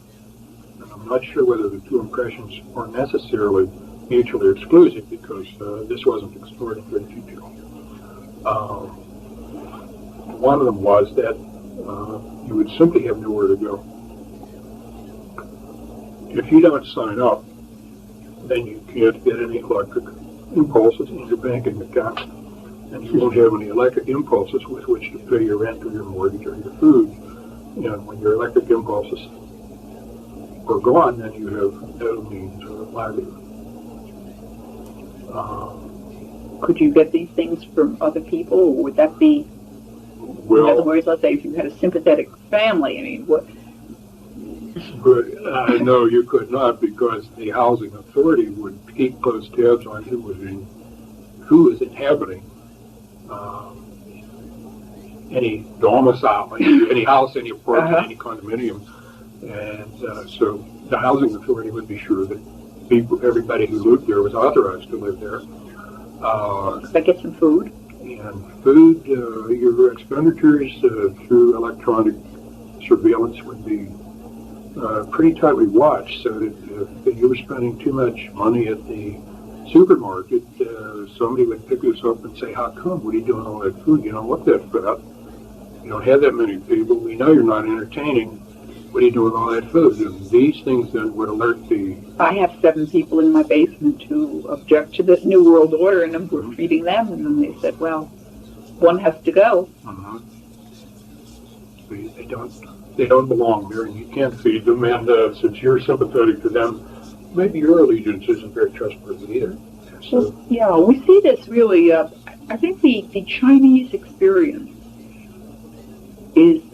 And I'm not sure whether the two impressions are necessarily mutually exclusive because this wasn't explored in great detail. One of them was that you would simply have nowhere to go. If you don't sign up, then you can't get any electric impulses in your banking account, and you won't have any electric impulses with which to pay your rent or your mortgage or your food. And when your electric impulses are gone, then you have no means of livelihood. Could you get these things from other people, or would that be, in other words, let's say if you had a sympathetic family, I mean, what? But no, you could not, because the housing authority would keep close tabs on who was inhabiting any domicile, any house, any apartment, any condominium, and so the housing authority would be sure that everybody who lived there was authorized to live there. Could I get some food? And food, your expenditures through electronic surveillance would be pretty tightly watched, so that if you were spending too much money at the supermarket, somebody would pick us up and say, how come? What are you doing all that food? You don't look that fat. You don't have that many people. We know you're not entertaining. What are you doing with all that food? And these things then would alert the... I have 7 people in my basement who object to this New World Order, and I'm feeding them, and then they said, well, one has to go. They don't belong there, and you can't feed them, and since you're sympathetic to them, maybe your allegiance isn't very trustworthy either. So, well, yeah, we see this really, I think the Chinese experience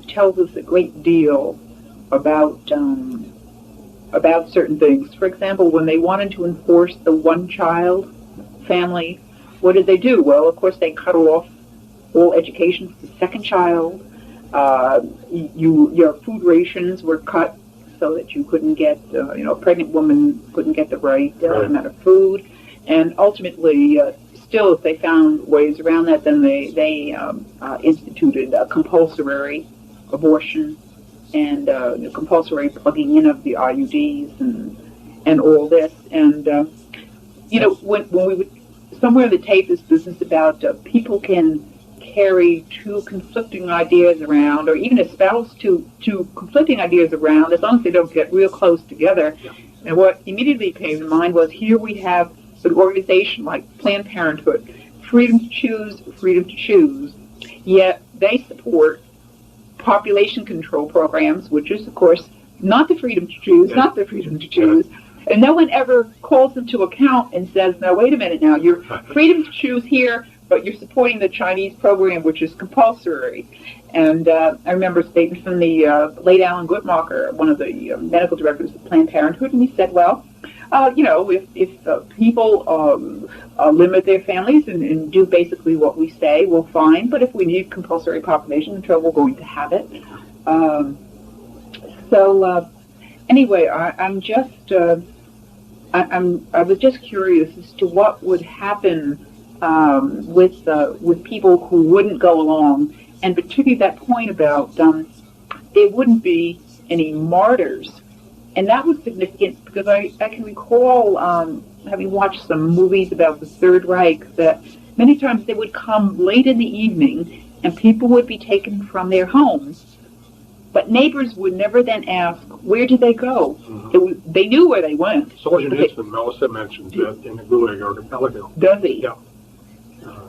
tells us a great deal about certain things. For example, when they wanted to enforce the one-child family, what did they do? Well, of course, they cut off all education for the second child. Your food rations were cut so that you couldn't get, a pregnant woman couldn't get the right amount of food. And ultimately, still, if they found ways around that, then they instituted compulsory abortion and compulsory plugging in of the IUDs and all this. And, when we would somewhere in the tape this business about people can carry two conflicting ideas around, or even espouse two conflicting ideas around, as long as they don't get real close together. Yeah. And what immediately came to mind was, here we have an organization like Planned Parenthood, freedom to choose, yet they support population control programs, which is, of course, not the freedom to choose, and no one ever calls them to account and says, no, wait a minute now, you're freedom to choose here, but you're supporting the Chinese program, which is compulsory. And I remember a statement from the late Alan Guttmacher, one of the medical directors of Planned Parenthood, and he said, well, if people limit their families and do basically what we say, we'll fine. But if we need compulsory population control, we're going to have it. Anyway, I was just curious as to what would happen with people who wouldn't go along, and particularly that point about there wouldn't be any martyrs. And that was significant because I can recall, having watched some movies about the Third Reich, that many times they would come late in the evening and people would be taken from their homes. But neighbors would never then ask, where did they go? Mm-hmm. They knew where they went. Solzhenitsyn also mentions that in the Gulag Archipelago. Does he? Yeah.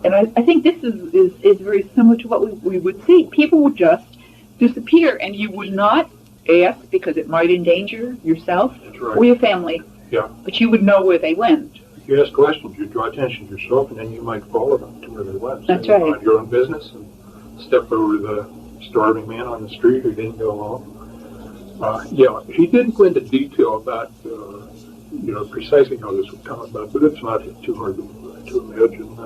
And I think this is very similar to what we would see. People would just disappear, and you would not ask because it might endanger yourself or your family. Yeah. But you would know where they went. If you ask questions, you draw attention to yourself, and then you might follow them to where they went. That's so right. Mind your own business and step over the starving man on the street who didn't go along. He didn't go into detail about, precisely how this would come about, but it's not too hard to imagine.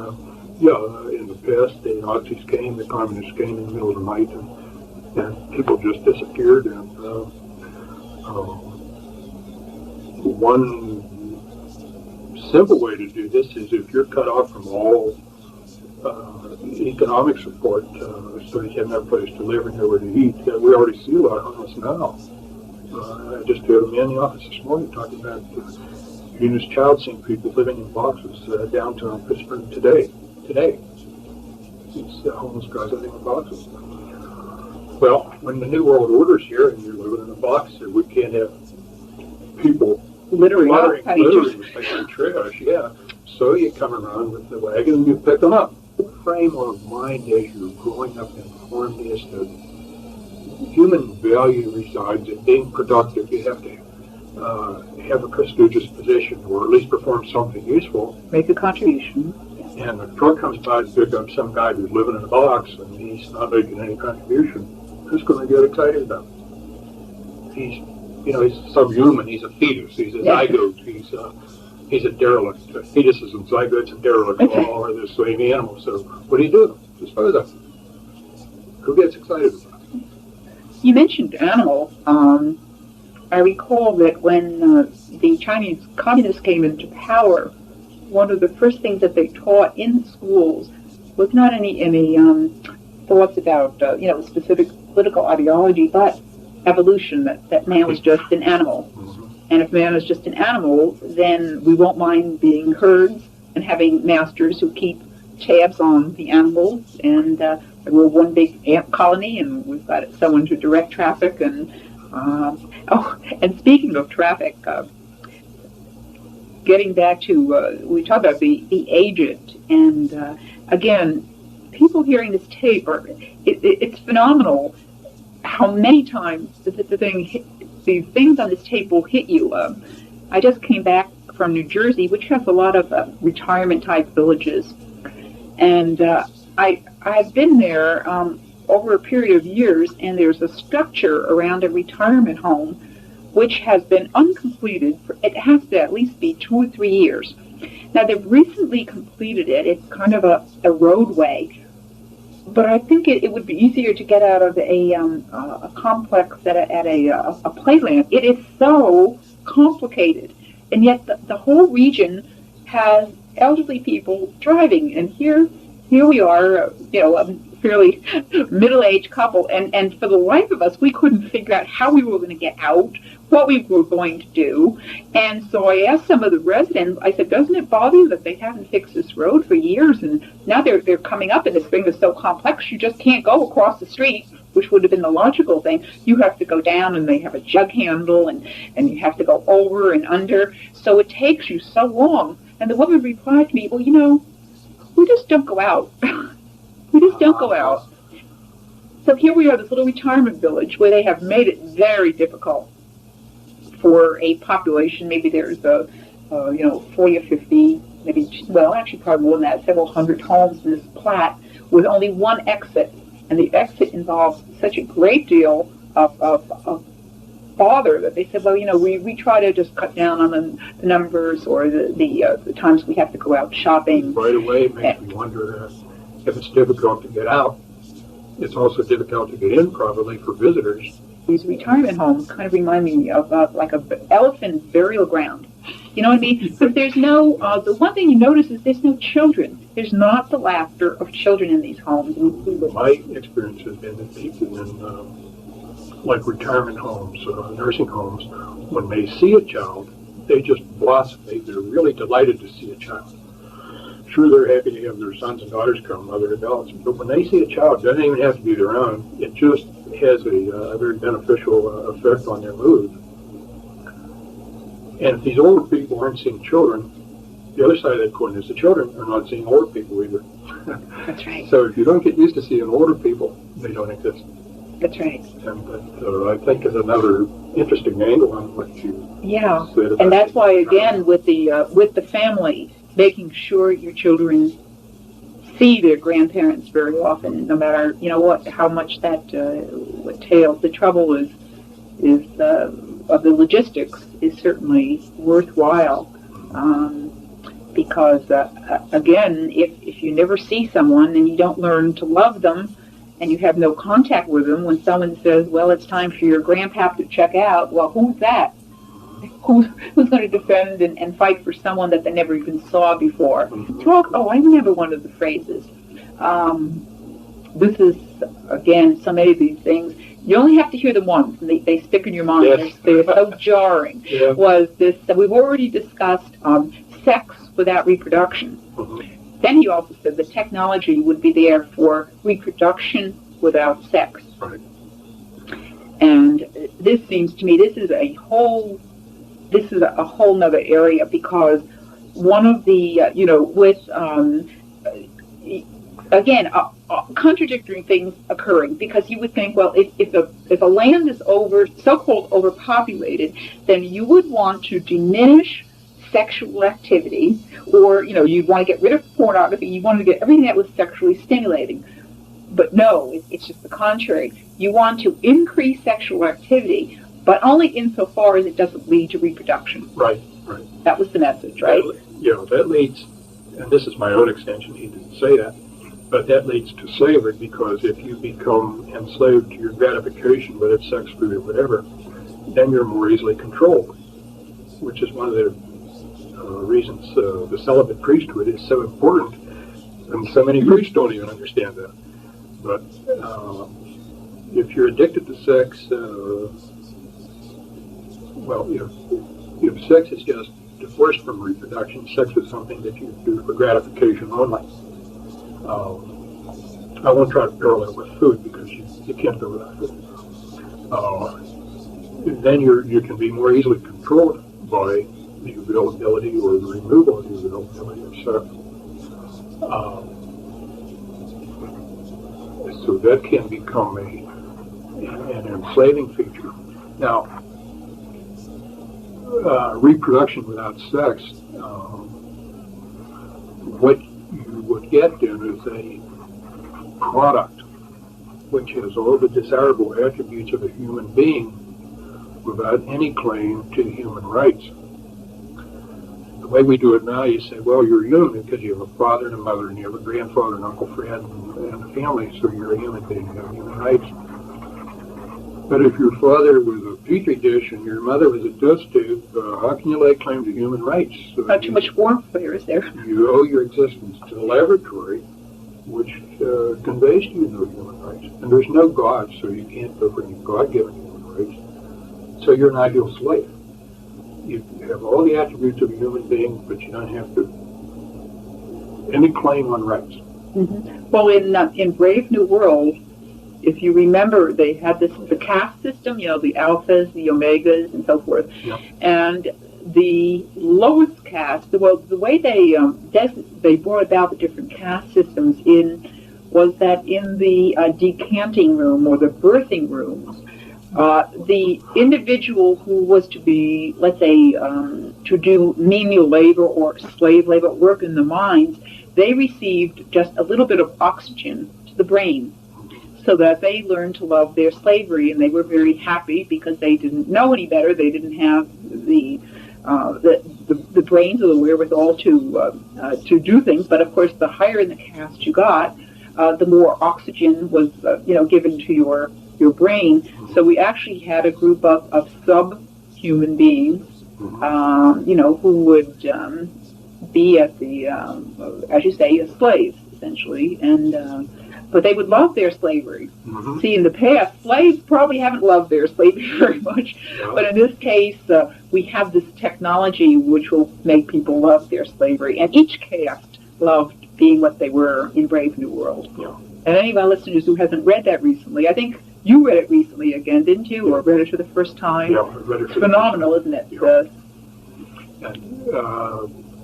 In the past, the Nazis came, the communists came in the middle of the night, and people just disappeared. And one simple way to do this is if you're cut off from all economic support, so you have no place to live and nowhere to eat. We already see a lot of this now. I just had a man in the office this morning talking about Eunice Child seeing people living in boxes downtown Pittsburgh today. These homeless guys living in boxes. Well, when the New World Order's here and you're living in a box, we can't have people littering like trash. Yeah. So you come around with the wagon and you pick them up. The frame of mind as you're growing up and formed is that human value resides in being productive. You have to have a prestigious position, or at least perform something useful. Make a contribution. And a truck comes by to pick up some guy who's living in a box and he's not making any contribution. Who's going to get excited about it? He's subhuman. He's a fetus. He's a zygote. He's a derelict. Fetuses and zygotes and derelicts all are the same animal. So what do you do? Dispose of them. Who gets excited about it? You mentioned animal. I recall that when the Chinese communists came into power, one of the first things that they taught in schools was not any thoughts about specific political ideology, but evolution, that man was just an animal. Mm-hmm. And if man is just an animal, then we won't mind being herds and having masters who keep tabs on the animals. And we're one big ant colony, and we've got someone to direct traffic. And and speaking of traffic, getting back to, we talked about the aged, and again, people hearing this tape, it's phenomenal how many times the things on this tape will hit you. I just came back from New Jersey, which has a lot of retirement-type villages, and I've been there over a period of years, and there's a structure around a retirement home which has been uncompleted. It has to at least be 2 or 3 years. Now, they've recently completed it. It's kind of a roadway, But I think it would be easier to get out of a complex at a playland. It is so complicated, and yet the whole region has elderly people driving, and here we are, a fairly middle-aged couple, and for the life of us, we couldn't figure out how we were going to get out, what we were going to do. And so I asked some of the residents, I said, doesn't it bother you that they haven't fixed this road for years, and now they're coming up, and this thing is so complex, you just can't go across the street, which would have been the logical thing. You have to go down, and they have a jug handle, and you have to go over and under, so it takes you so long. And the woman replied to me, well, we just don't go out. We just don't go out. So here we are, this little retirement village where they have made it very difficult for a population. Maybe there's 40 or 50, actually probably more than that, several hundred homes in this plat with only one exit. And the exit involves such a great deal of bother that they said, we try to just cut down on the numbers or the times we have to go out shopping. Right away, it makes me wonder if it's difficult to get out, it's also difficult to get in probably for visitors. These retirement homes kind of remind me of like an elephant burial ground. You know what I mean? Because there's no, the one thing you notice is there's no children. There's not the laughter of children in these homes. My experience has been that people in like retirement homes, nursing homes, when they see a child, they just blossom. They're really delighted to see a child. Sure, they're happy to have their sons and daughters come, other adults, but when they see a child, it doesn't even have to be their own. It just has a very beneficial effect on their mood. And if these older people aren't seeing children, the other side of that coin is the children are not seeing older people either. That's right. So if you don't get used to seeing older people, they don't exist. That's right. And that, I think, is another interesting angle on what you said about and that's why, again, with the family, making sure your children see their grandparents very often, no matter how much that entails. The trouble is of the logistics is certainly worthwhile, because again, if you never see someone and you don't learn to love them, and you have no contact with them, when someone says, "Well, it's time for your grandpap to check out," well, who's that? Who's going to defend and fight for someone that they never even saw before? I remember one of the phrases. This is, again, so many of these things. You only have to hear them once, and they stick in your mind. Yes. They're so jarring. Yeah. Was this, that we've already discussed sex without reproduction. Mm-hmm. Then he also said the technology would be there for reproduction without sex. Right. And this seems to me, this is a whole nother area, because one of the, again, contradictory things occurring, because you would think, well, if a land is so-called overpopulated, then you would want to diminish sexual activity, or, you'd want to get rid of pornography, you want to get everything that was sexually stimulating. But no, it's just the contrary. You want to increase sexual activity, but only insofar as it doesn't lead to reproduction. Right. That was the message, right? That leads, and this is my own extension, he didn't say that, but that leads to slavery, because if you become enslaved to your gratification, whether it's sex, food, or whatever, then you're more easily controlled, which is one of the reasons the celibate priesthood is so important, and so many priests don't even understand that. But if you're addicted to sex, if sex is just divorced from reproduction, sex is something that you do for gratification only. I won't try to parallel with food, because you can't go without food. Then you can be more easily controlled by the availability or the removal of the availability of sex. So that can become an enslaving feature. Now, reproduction without sex, what you would get then is a product which has all the desirable attributes of a human being without any claim to human rights. The way we do it now, you say, well, you're human because you have a father and a mother, and you have a grandfather and Uncle Fred and a family, so you're a human being, you have human rights. But if your father was a petri dish and your mother was a dust tube, how can you lay claim to human rights? Not too much warmth there, is there? You owe your existence to the laboratory, which conveys to you no human rights. And there's no God, so you can't go for any God-given human rights. So you're an ideal slave. You have all the attributes of a human being, but you don't have any claim on rights. Mm-hmm. Well, in Brave New World, if you remember, they had the caste system, the alphas, the omegas, and so forth. Yeah. And the lowest caste, the way they brought about the different caste systems was that in the decanting room or the birthing rooms, the individual who was to be, let's say, to do menial labor or slave labor, work in the mines, they received just a little bit of oxygen to the brain, so that they learned to love their slavery, and they were very happy because they didn't know any better. They didn't have the brains or the wherewithal to do things. But of course, the higher in the caste you got, the more oxygen was given to your brain. So we actually had a group of sub-human beings, who would be at the as you say, slaves essentially, and but they would love their slavery. Mm-hmm. See, in the past, slaves probably haven't loved their slavery very much. No. But in this case, we have this technology which will make people love their slavery. And each caste loved being what they were in Brave New World. Yeah. And any of our listeners who hasn't read that recently, I think you read it recently again, didn't you? Yeah. Or read it for the first time? Yeah, I read it. It's phenomenal, isn't it? Yeah.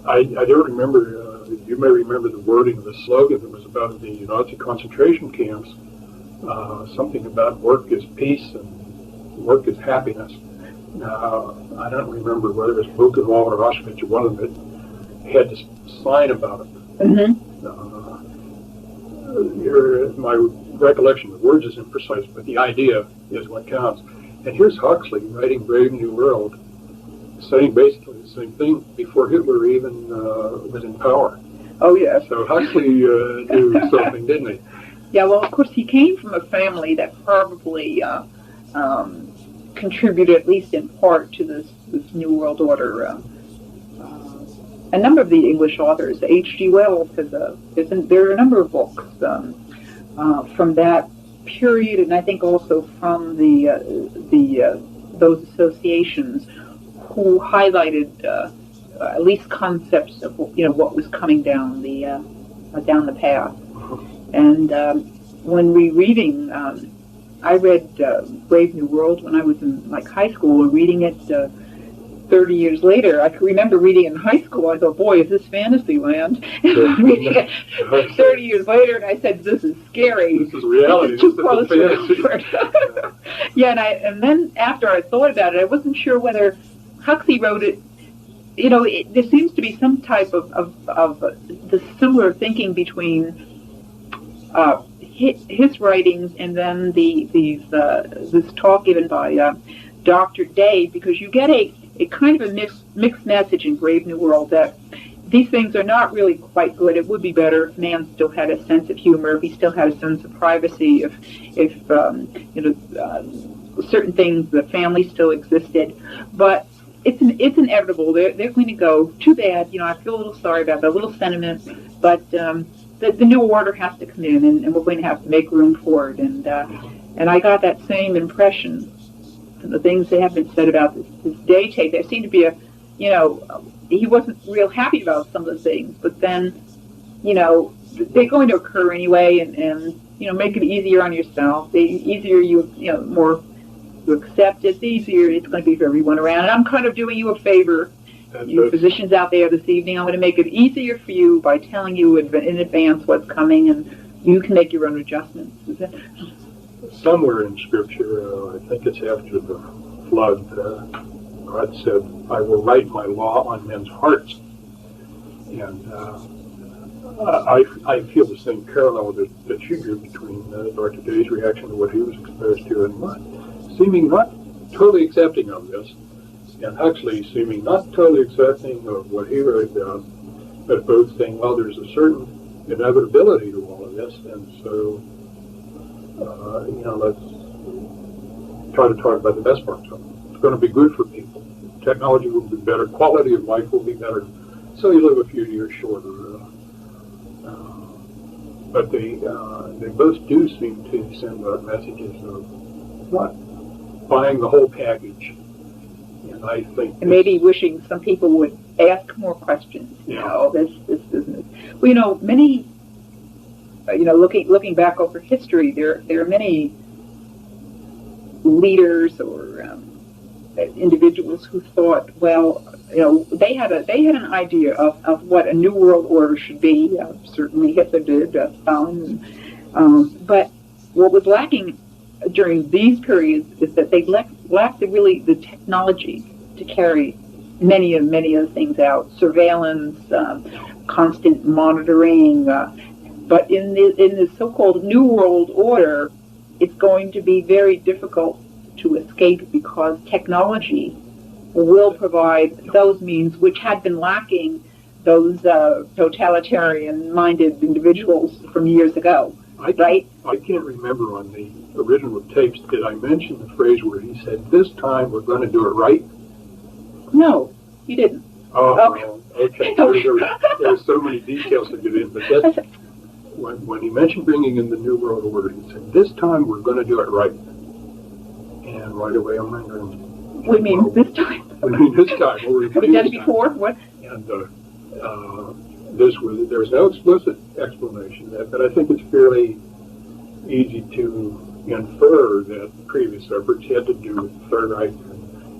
I don't remember... you may remember the wording of the slogan that was about the Nazi concentration camps, something about work is peace and work is happiness. I don't remember whether it was Buchenwald or Auschwitz or one of them that had this sign about it. Mm-hmm. My recollection of the words is imprecise, but the idea is what counts. And here's Huxley writing Brave New World, saying basically the same thing before Hitler even was in power. Oh, yeah. So Huxley knew something, didn't he? Yeah, well, of course, he came from a family that probably contributed, at least in part, to this New World Order. A number of the English authors, H.G. Wells, there are a number of books from that period, and I think also from those associations who highlighted at least concepts of what was coming down the path. And when rereading, I read Brave New World when I was in high school, and reading it 30 years later. I can remember reading it in high school. I thought, boy, is this fantasy land? Reading it 30 years later, and I said, this is scary. This is reality. This is too close for comfort. Yeah, and then after I thought about it, I wasn't sure whether Huxley wrote it. There seems to be some type of the similar thinking between his writings and then this talk given by Dr. Day, because you get a kind of a mixed message in Brave New World that these things are not really quite good. It would be better if man still had a sense of humor, if he still had a sense of privacy, if certain things, the family still existed, but it's inevitable. They're going to go. Too bad. I feel a little sorry about that, a little sentiment, but the new order has to come in, and we're going to have to make room for it. And I got that same impression from the things that have been said about this day tape. There seemed to be he wasn't real happy about some of the things, but then, they're going to occur anyway, and make it easier on yourself. The easier more to accept it, the easier it's going to be for everyone around. And I'm kind of doing you a favor, you physicians out there this evening. I'm going to make it easier for you by telling you in advance what's coming, and you can make your own adjustments. Somewhere in Scripture, I think it's after the flood, God said, I will write my law on men's hearts. And I feel the same parallel that you do between Dr. Day's reaction to what he was exposed to and seeming not totally accepting of this, And Huxley seeming not totally accepting of what he wrote down, but both saying, well, there's a certain inevitability to all of this, and so, let's try to talk about the best parts of it. It's going to be good for people. Technology will be better. Quality of life will be better. So you live a few years shorter. But they both do seem to send out messages of not buying the whole package. And I think and maybe wishing some people would ask more questions. This business. Well, many. Looking back over history, there are many leaders or individuals who thought, well, they had an idea of what a new world order should be. Certainly Hitler did, Stalin. But what was lacking during these periods is that they lacked the technology to carry many of the things out. Surveillance, constant monitoring. But in the so-called New World Order, it's going to be very difficult to escape because technology will provide those means which had been lacking those totalitarian-minded individuals from years ago, right? I can't remember on the original tapes, did I mention the phrase where he said, this time we're going to do it right? No, you didn't. Oh, okay. There are so many details to get in, but that's... When he mentioned bringing in the New World Order, he said, this time we're going to do it right. And right away I'm wondering... What do you mean, this time? I mean, this time. Have we done it before? What? And there's no explicit explanation of that, but I think it's fairly easy to infer that previous efforts had to do with the Third Reich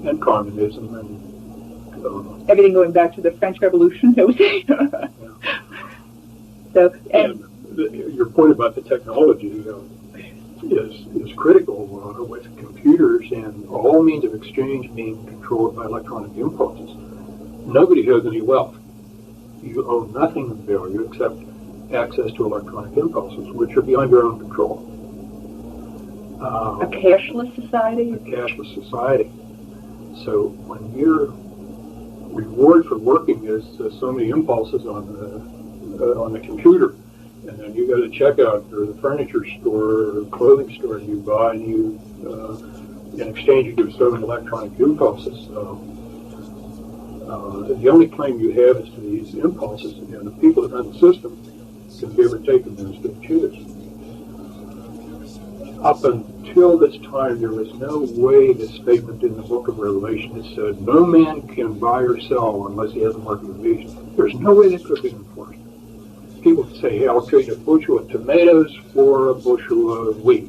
and communism and... everything going back to the French Revolution, that was it. So, and your point about the technology is critical with computers and all means of exchange being controlled by electronic impulses. Nobody has any wealth. You own nothing of value except access to electronic impulses, which are beyond your own control. A cashless society? A cashless society. So when your reward for working is so many impulses on the computer, and then you go to checkout or the furniture store or clothing store and you buy and you, in exchange, you give so many electronic impulses. The only claim you have is to these impulses, and the people that run the system can be overtaken as they choose. Up until this time, there was no way the statement in the book of Revelation that said, no man can buy or sell unless he has a market of beast. There's no way that could be enforced. People say, hey, I'll trade a bushel of tomatoes for a bushel of wheat.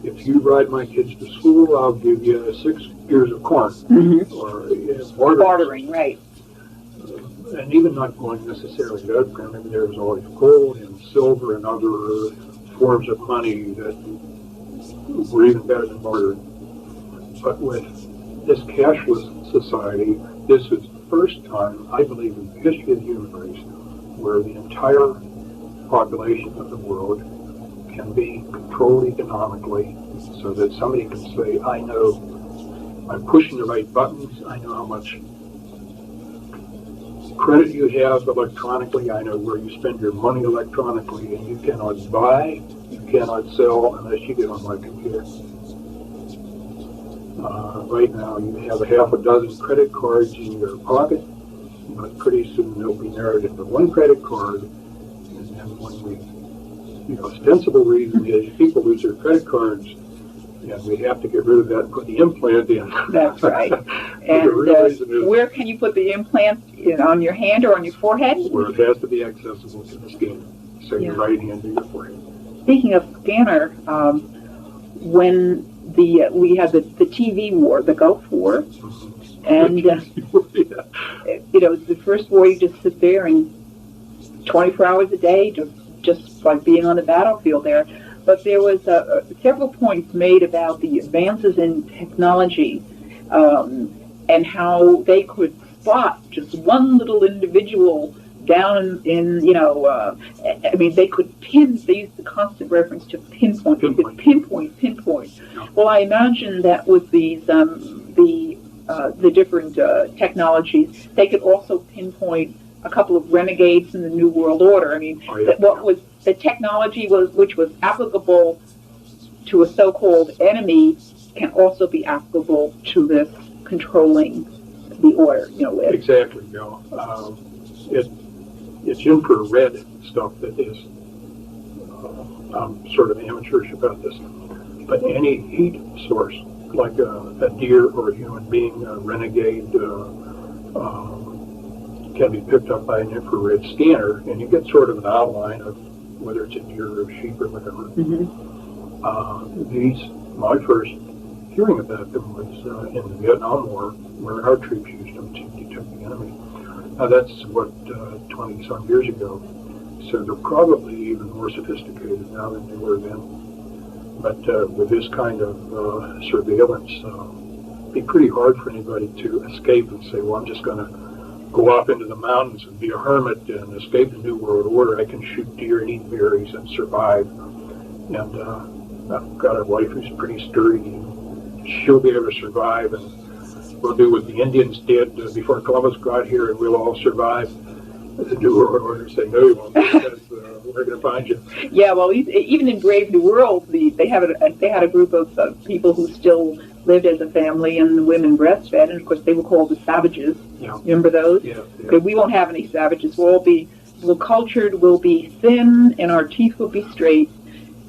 If you ride my kids to school, I'll give you 6 ears of corn. Mm-hmm. Or bartering, right. And even not going necessarily to that, maybe there was always gold and silver and other forms of money that were even better than bartering. But with this cashless society, this is the first time, I believe, in the history of the human race, where the entire population of the world can be controlled economically so that somebody can say, I know I'm pushing the right buttons, I know how much credit you have electronically, I know where you spend your money electronically, and you cannot buy, you cannot sell unless you get on my computer. Right now you have a half a dozen credit cards in your pocket, but pretty soon they'll be narrowed into one credit card, and then when the ostensible reason is people lose their credit cards, and we have to get rid of that and put the implant in. That's right. And where can you put the implant? On your hand or on your forehead? Where it has to be accessible to the scanner. So your right hand to your forehead. Speaking of scanner, when we had the TV war, the Gulf War, and the first war, you just sit there and 24 hours a day, just like being on the battlefield there. But there was several points made about the advances in technology and how they could spot just one little individual down in, they could they used the constant reference to pinpoint. They could pinpoint. Well, I imagine that with these, the the different technologies, they could also pinpoint a couple of renegades in the New World Order. I mean, what was the technology which was applicable to a so-called enemy can also be applicable to this controlling the order. Exactly. It's infrared stuff that is. I'm sort of amateurish about this, but any heat source, like a deer or a human being, a renegade, can be picked up by an infrared scanner, and you get sort of an outline of whether it's a deer or a sheep or whatever. My first hearing about them was in the Vietnam War, where our troops used them to detect the enemy. Now that's 20-some years ago, so they're probably even more sophisticated now than they were then. But with this kind of surveillance, it'd be pretty hard for anybody to escape and say, well, I'm just going to go off into the mountains and be a hermit and escape the New World Order. I can shoot deer and eat berries and survive. And I've got a wife who's pretty sturdy, and she'll be able to survive, and we'll do what the Indians did before Columbus got here, and we'll all survive. The New World Order say, no, you won't, because we're going to find you. Yeah, well, even in Brave New World, they had a group of people who still lived as a family, and the women breastfed, and of course they were called the savages. Yeah. Remember those? Yeah. But we won't have any savages. We'll cultured, we'll be thin, and our teeth will be straight.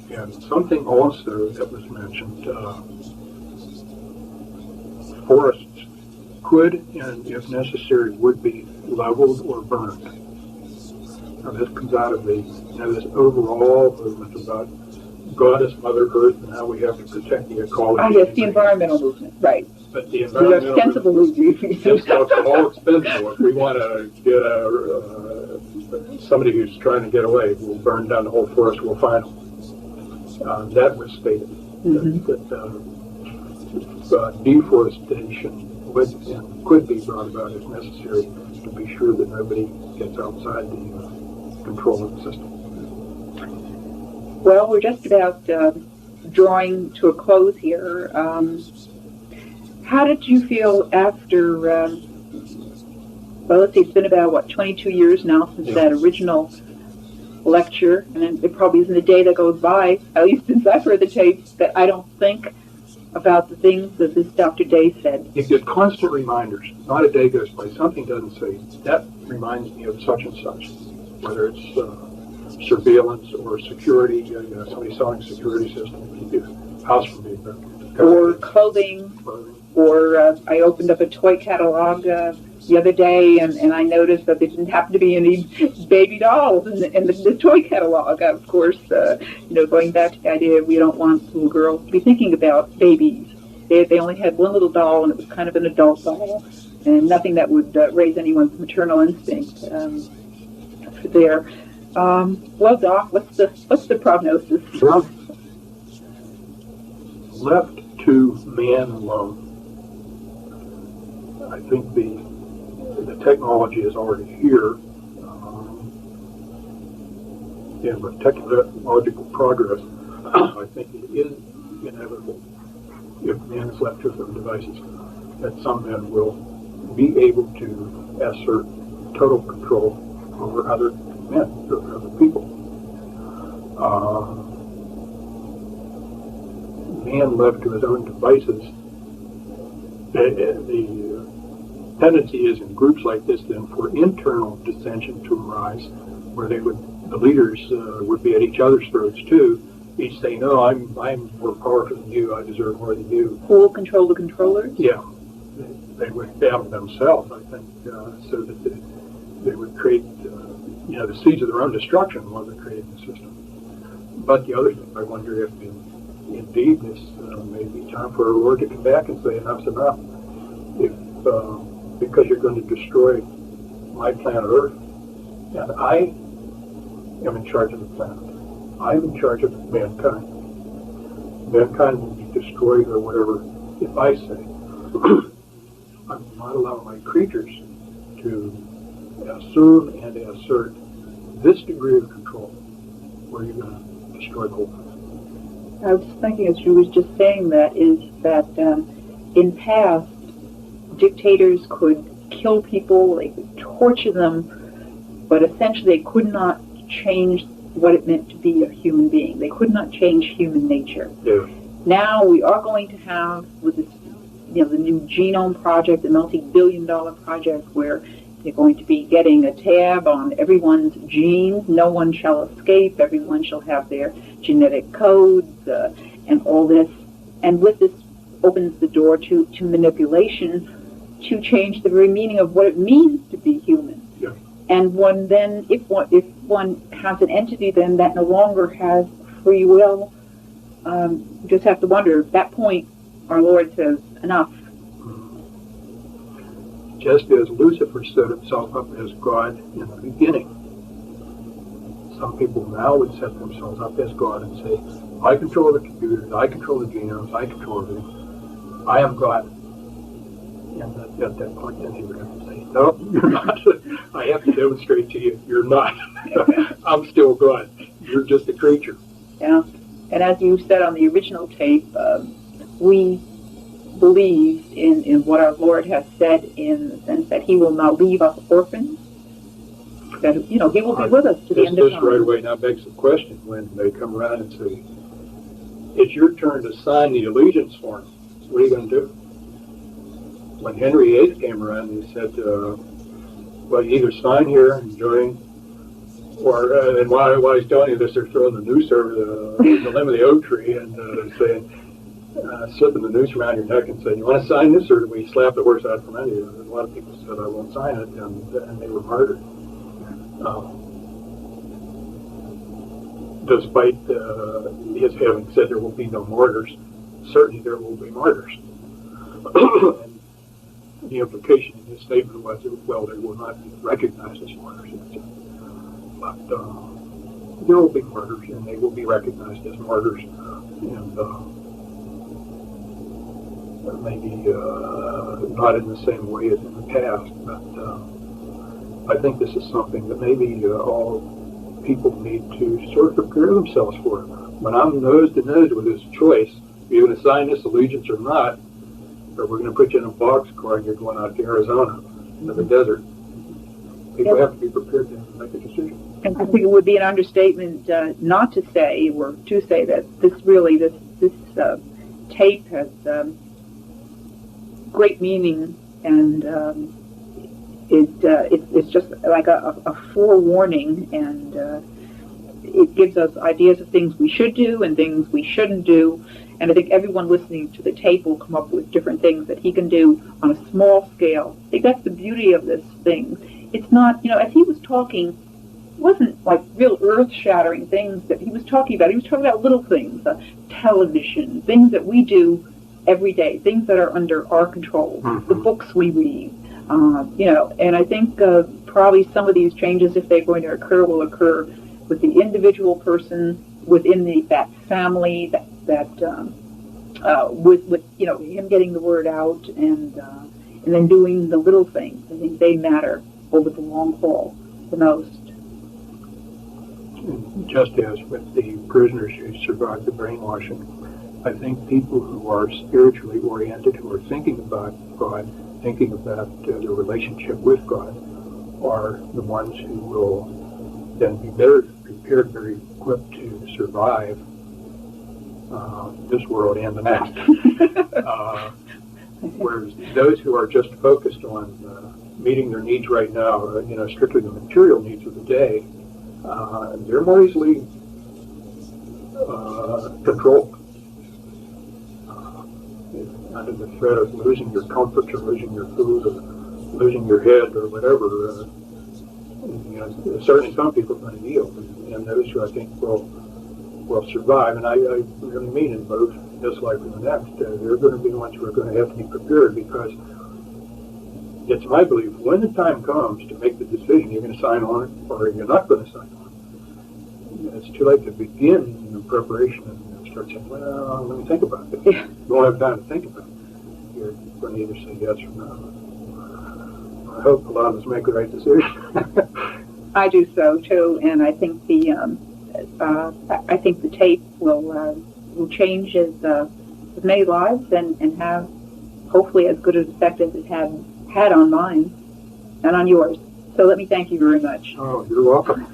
And something also that was mentioned, forests could, and if necessary, would be leveled or burned. Now this comes out of this overall movement about Goddess Mother Earth and how we have to protect the ecology. Oh yes, the environmental movement, right. But the environmental ostensible movement. Stuff's all expendable. If we want to get somebody who's trying to get away, we'll burn down the whole forest, we'll find them. That was stated, that deforestation would and could be brought about if necessary to be sure that nobody gets outside the control of the system. Well, we're just about drawing to a close here. How did you feel after, well, let's see, it's been about, 22 years now since that original lecture, and it probably isn't a day that goes by, at least since I've heard the tapes, that I don't think about the things that this Dr. Day said. You get constant reminders. Not a day goes by. Something doesn't say, that reminds me of such and such, whether it's surveillance or security, somebody selling a security system, house for me. Or clothing. Or I opened up a toy catalog the other day, and I noticed that there didn't happen to be any baby dolls in the toy catalog. Of course, going back to the idea we don't want little girls to be thinking about babies. They only had one little doll, and it was kind of an adult doll, and nothing that would raise anyone's maternal instinct there. Well, Doc, what's the prognosis? Well, left to man alone, I think the technology is already here, and with technological progress, I think it is inevitable, if man is left to his own devices, that some men will be able to assert total control over other men, over other people. Man left to his own devices, the tendency is in groups like this then for internal dissension to arise, where the leaders would be at each other's throats too, each saying, "No, I'm more powerful than you. I deserve more than you." Who will control the controllers? Yeah, they would battle themselves, I think, so that they would create, the seeds of their own destruction while they're creating the system. But the other thing, I wonder if indeed this may be time for our Lord to come back and say enough's enough. Because you're going to destroy my planet Earth, and I am in charge of the planet. I'm in charge of mankind. Mankind will be destroyed or whatever if I say. I will not allow my creatures to assume and assert this degree of control where you're going to destroy the whole planet. I was thinking as you was just saying that, is that in past dictators could kill people, they could torture them, but essentially they could not change what it meant to be a human being. They could not change human nature. Yeah. Now we are going to have, with this, the new genome project, the multi-billion-dollar project, where they're going to be getting a tab on everyone's genes. No one shall escape. Everyone shall have their genetic codes and all this. And with this opens the door to manipulation to change the very meaning of what it means to be human. Yeah. And if one has an entity then that no longer has free will, you just have to wonder, at that point, our Lord says, enough. Just as Lucifer set himself up as God in the beginning, some people now would set themselves up as God and say, I control the computers, I control the genomes, I control everything. I am God. And at that point, then he would have to say, no, you're not. I have to demonstrate to you, you're not. I'm still God. You're just a creature. Yeah. And as you said on the original tape, we believe in what our Lord has said, in the sense that he will not leave us orphans, that, he will be with us to the end of time. This right away now begs the question when they come around and say, it's your turn to sign the allegiance form. What are you going to do? When Henry VIII came around, he said, well, you either sign here and join, or, and while he's telling you this, they're throwing the noose over the limb of the oak tree and saying, slipping the noose around your neck and saying, you want to sign this, or do we slap the horse out from under you? And a lot of people said, I won't sign it, and they were martyred. Despite his having said there will be no martyrs, certainly there will be martyrs. And the implication in his statement was, well, they will not be recognized as martyrs. But there will be martyrs, and they will be recognized as martyrs, and maybe not in the same way as in the past, but I think this is something that maybe all people need to sort of prepare themselves for. When I'm nose to nose with this choice, are you going to sign this allegiance or not, or we're going to put you in a boxcar and you're going out to Arizona into the desert. People have to be prepared to make a decision. And I think it would be an understatement not to say, or to say, that this tape has great meaning, and it's just like a forewarning, and it gives us ideas of things we should do and things we shouldn't do. And I think everyone listening to the tape will come up with different things that he can do on a small scale. I think that's the beauty of this thing. It's not, as he was talking, it wasn't like real earth-shattering things that he was talking about. He was talking about little things, television, things that we do every day, things that are under our control, the books we read, and I think probably some of these changes, if they're going to occur, will occur with the individual person within that family, with him getting the word out, and then doing the little things. I think they matter over the long haul the most. Just as with the prisoners who survived the brainwashing, I think people who are spiritually oriented, who are thinking about God, thinking about their relationship with God, are the ones who will then be better prepared, very equipped to survive this world and the next. Whereas those who are just focused on meeting their needs right now, strictly the material needs of the day, they're more easily controlled. Under the threat of losing your comfort, or losing your food, or losing your head, or whatever, certainly some people are going to yield, and those who I think will survive, and I really mean in both this life and the next, they're going to be the ones who are going to have to be prepared, because it's my belief, when the time comes to make the decision, you're going to sign on it, or you're not going to sign on it. It's too late to begin the preparation and start saying, well, let me think about this. You won't have time to think about it. You're going to either say yes or no. I hope a lot of us make the right decision. I do so too, and I think the tape will change as many lives and have hopefully as good an effect as it had on mine and on yours. So let me thank you very much. Oh, you're welcome.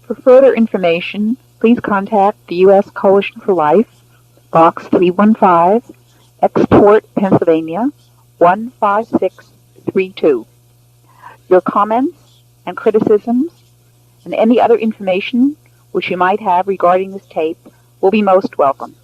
For further information, please contact the U.S. Coalition for Life, Box 315, Export, Pennsylvania, 15632. Your comments and criticisms and any other information which you might have regarding this tape will be most welcome.